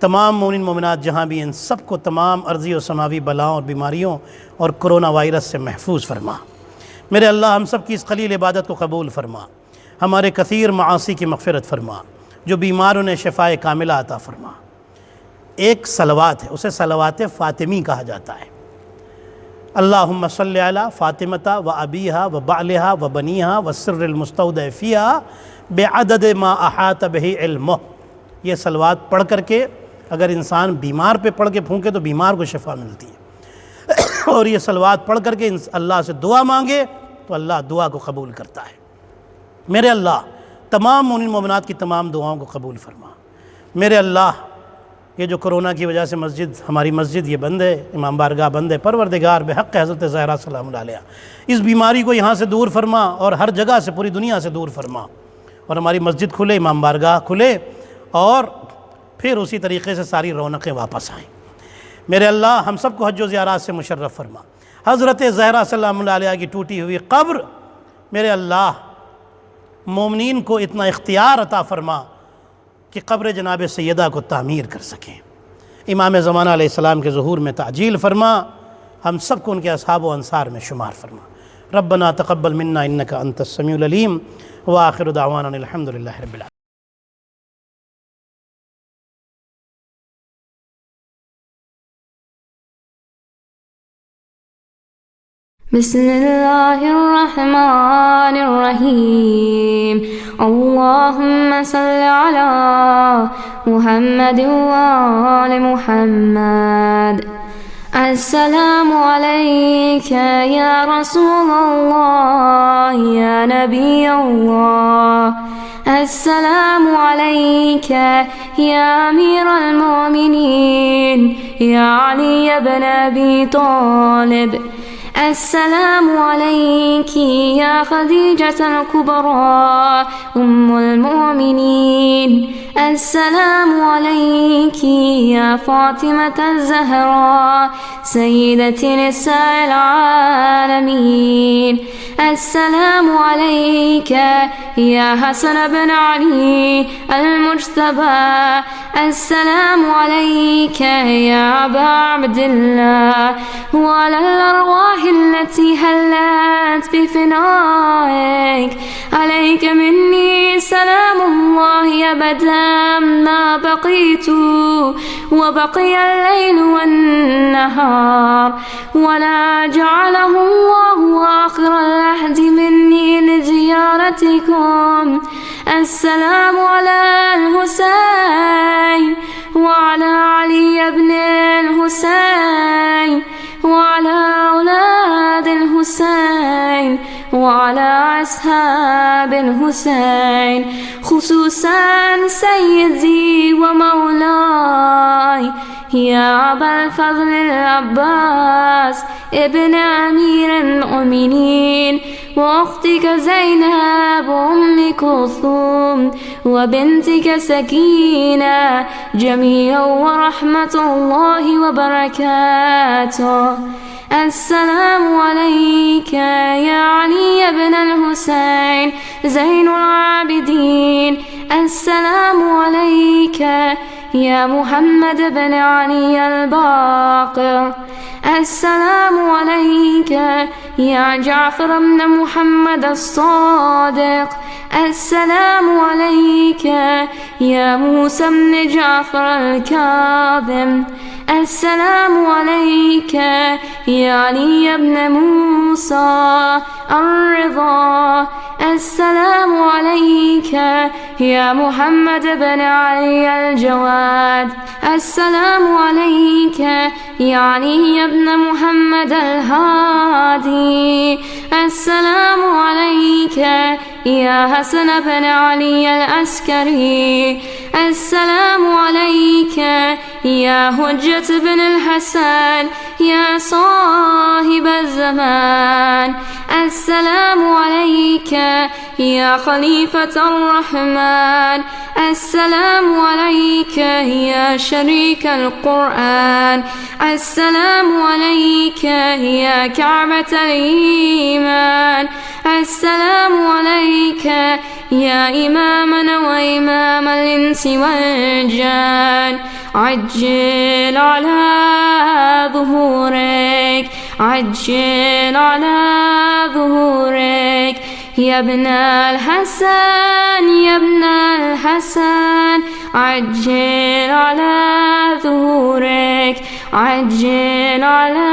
تمام مومن مومنات جہاں بھی ان سب کو تمام ارضی و سماوی بلاؤں اور بیماریوں اور کرونا وائرس سے محفوظ فرما۔ میرے اللہ ہم سب کی اس قلیل عبادت کو قبول فرما، ہمارے کثیر معاصی کی مغفرت فرما، جو بیماروں نے شفائے کاملہ عطا فرما۔ ایک صلوات ہے، اسے صلوات فاطمی کہا جاتا ہے۔ اللہم صلی علی فاطمہ و ابیہا و بعلہا و بنیہا و سر المستودع فیہا بعدد ما احاط بہ علمہ۔ یہ صلوات پڑھ کر کے اگر انسان بیمار پہ پڑھ کے پھونکے تو بیمار کو شفا ملتی ہے، اور یہ صلوات پڑھ کر کے اللہ سے دعا مانگے تو اللہ دعا کو قبول کرتا ہے۔ میرے اللہ تمام مومن مومنات کی تمام دعاؤں کو قبول فرما۔ میرے اللہ یہ جو کرونا کی وجہ سے ہماری مسجد یہ بند ہے، امام بارگاہ بند ہے، پروردگار بحق حضرت زہرا سلام اللہ علیہا اس بیماری کو یہاں سے دور فرما اور ہر جگہ سے پوری دنیا سے دور فرما، اور ہماری مسجد کھلے، امام بارگاہ کھلے، اور پھر اسی طریقے سے ساری رونقیں واپس آئیں۔ میرے اللہ ہم سب کو حج و زیارات سے مشرف فرما۔ حضرت زہرا سلام اللہ علیہا کی ٹوٹی ہوئی قبر، میرے اللہ مومنین کو اتنا اختیار عطا فرما کہ قبر جناب سیدہ کو تعمیر کر سکیں۔ امام زمانہ علیہ السلام کے ظہور میں تعجیل فرما، ہم سب کو ان کے اصحاب و انصار میں شمار فرما۔ ربنا تقبل منا انک انت السمیع العلیم، وآخر دعوانا الحمدللہ رب العالمین۔ بسم الله الرحمن الرحيم اللهم صل على محمد وآل محمد السلام عليك يا رسول الله يا نبي الله السلام عليك يا أمير المؤمنين يا علي بن أبي طالب السلام عليك يا خديجة الكبرى أم المؤمنين السلام عليك يا فاطمة الزهراء سيدة نساء العالمين السلام عليك يا حسن بن علي المجتبى السلام عليك يا أبا عبد الله وعلى الأرواح التي هلت بفنائك عليك مني سلام الله أبدا ما بقيت وبقي الليل والنهار ولا جعله الله آخر العهد مني لزيارتكم السلام على الحسين وعلى علي بن الحسين وعلى أولاد الحسين وعلى أصحاب الحسين خصوصا سيدي ومولاي يا أبا الفضل العباس ابن أمير المؤمنين وأختك زينب أم كلثوم وبنتك سكينة جميعا ورحمة الله وبركاته السلام عليك يا علي بن الحسين زين العابدين السلام عليك يا محمد بن علي الباقر السلام عليك يا جعفر بن محمد الصادق السلام عليك يا موسى بن جعفر الكاظم السلام عليك يا علي بن موسى الرضا. السلام عليك يا محمد بن علي الجواد. السلام عليك يا علي بن محمد الهادي. السلام عليك يا حسن بن علي العسكري. السلام عليك يا حجة بن الحسن يا صاحب الزمان. السلام عليك يا خليفة الرحمن. السلام عليك يا شريك القرآن. السلام عليك يا كعبة الإيمان. السلام عليك يا إمامنا وإمام الإنس والجان. عجل على ظهورك، عجل على ظهورك يا ابن الحسن، يا ابن الحسن. عجل على ظهورك، عجل على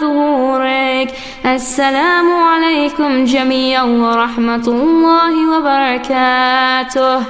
ظهورك. السلام عليكم جميعا ورحمة الله وبركاته.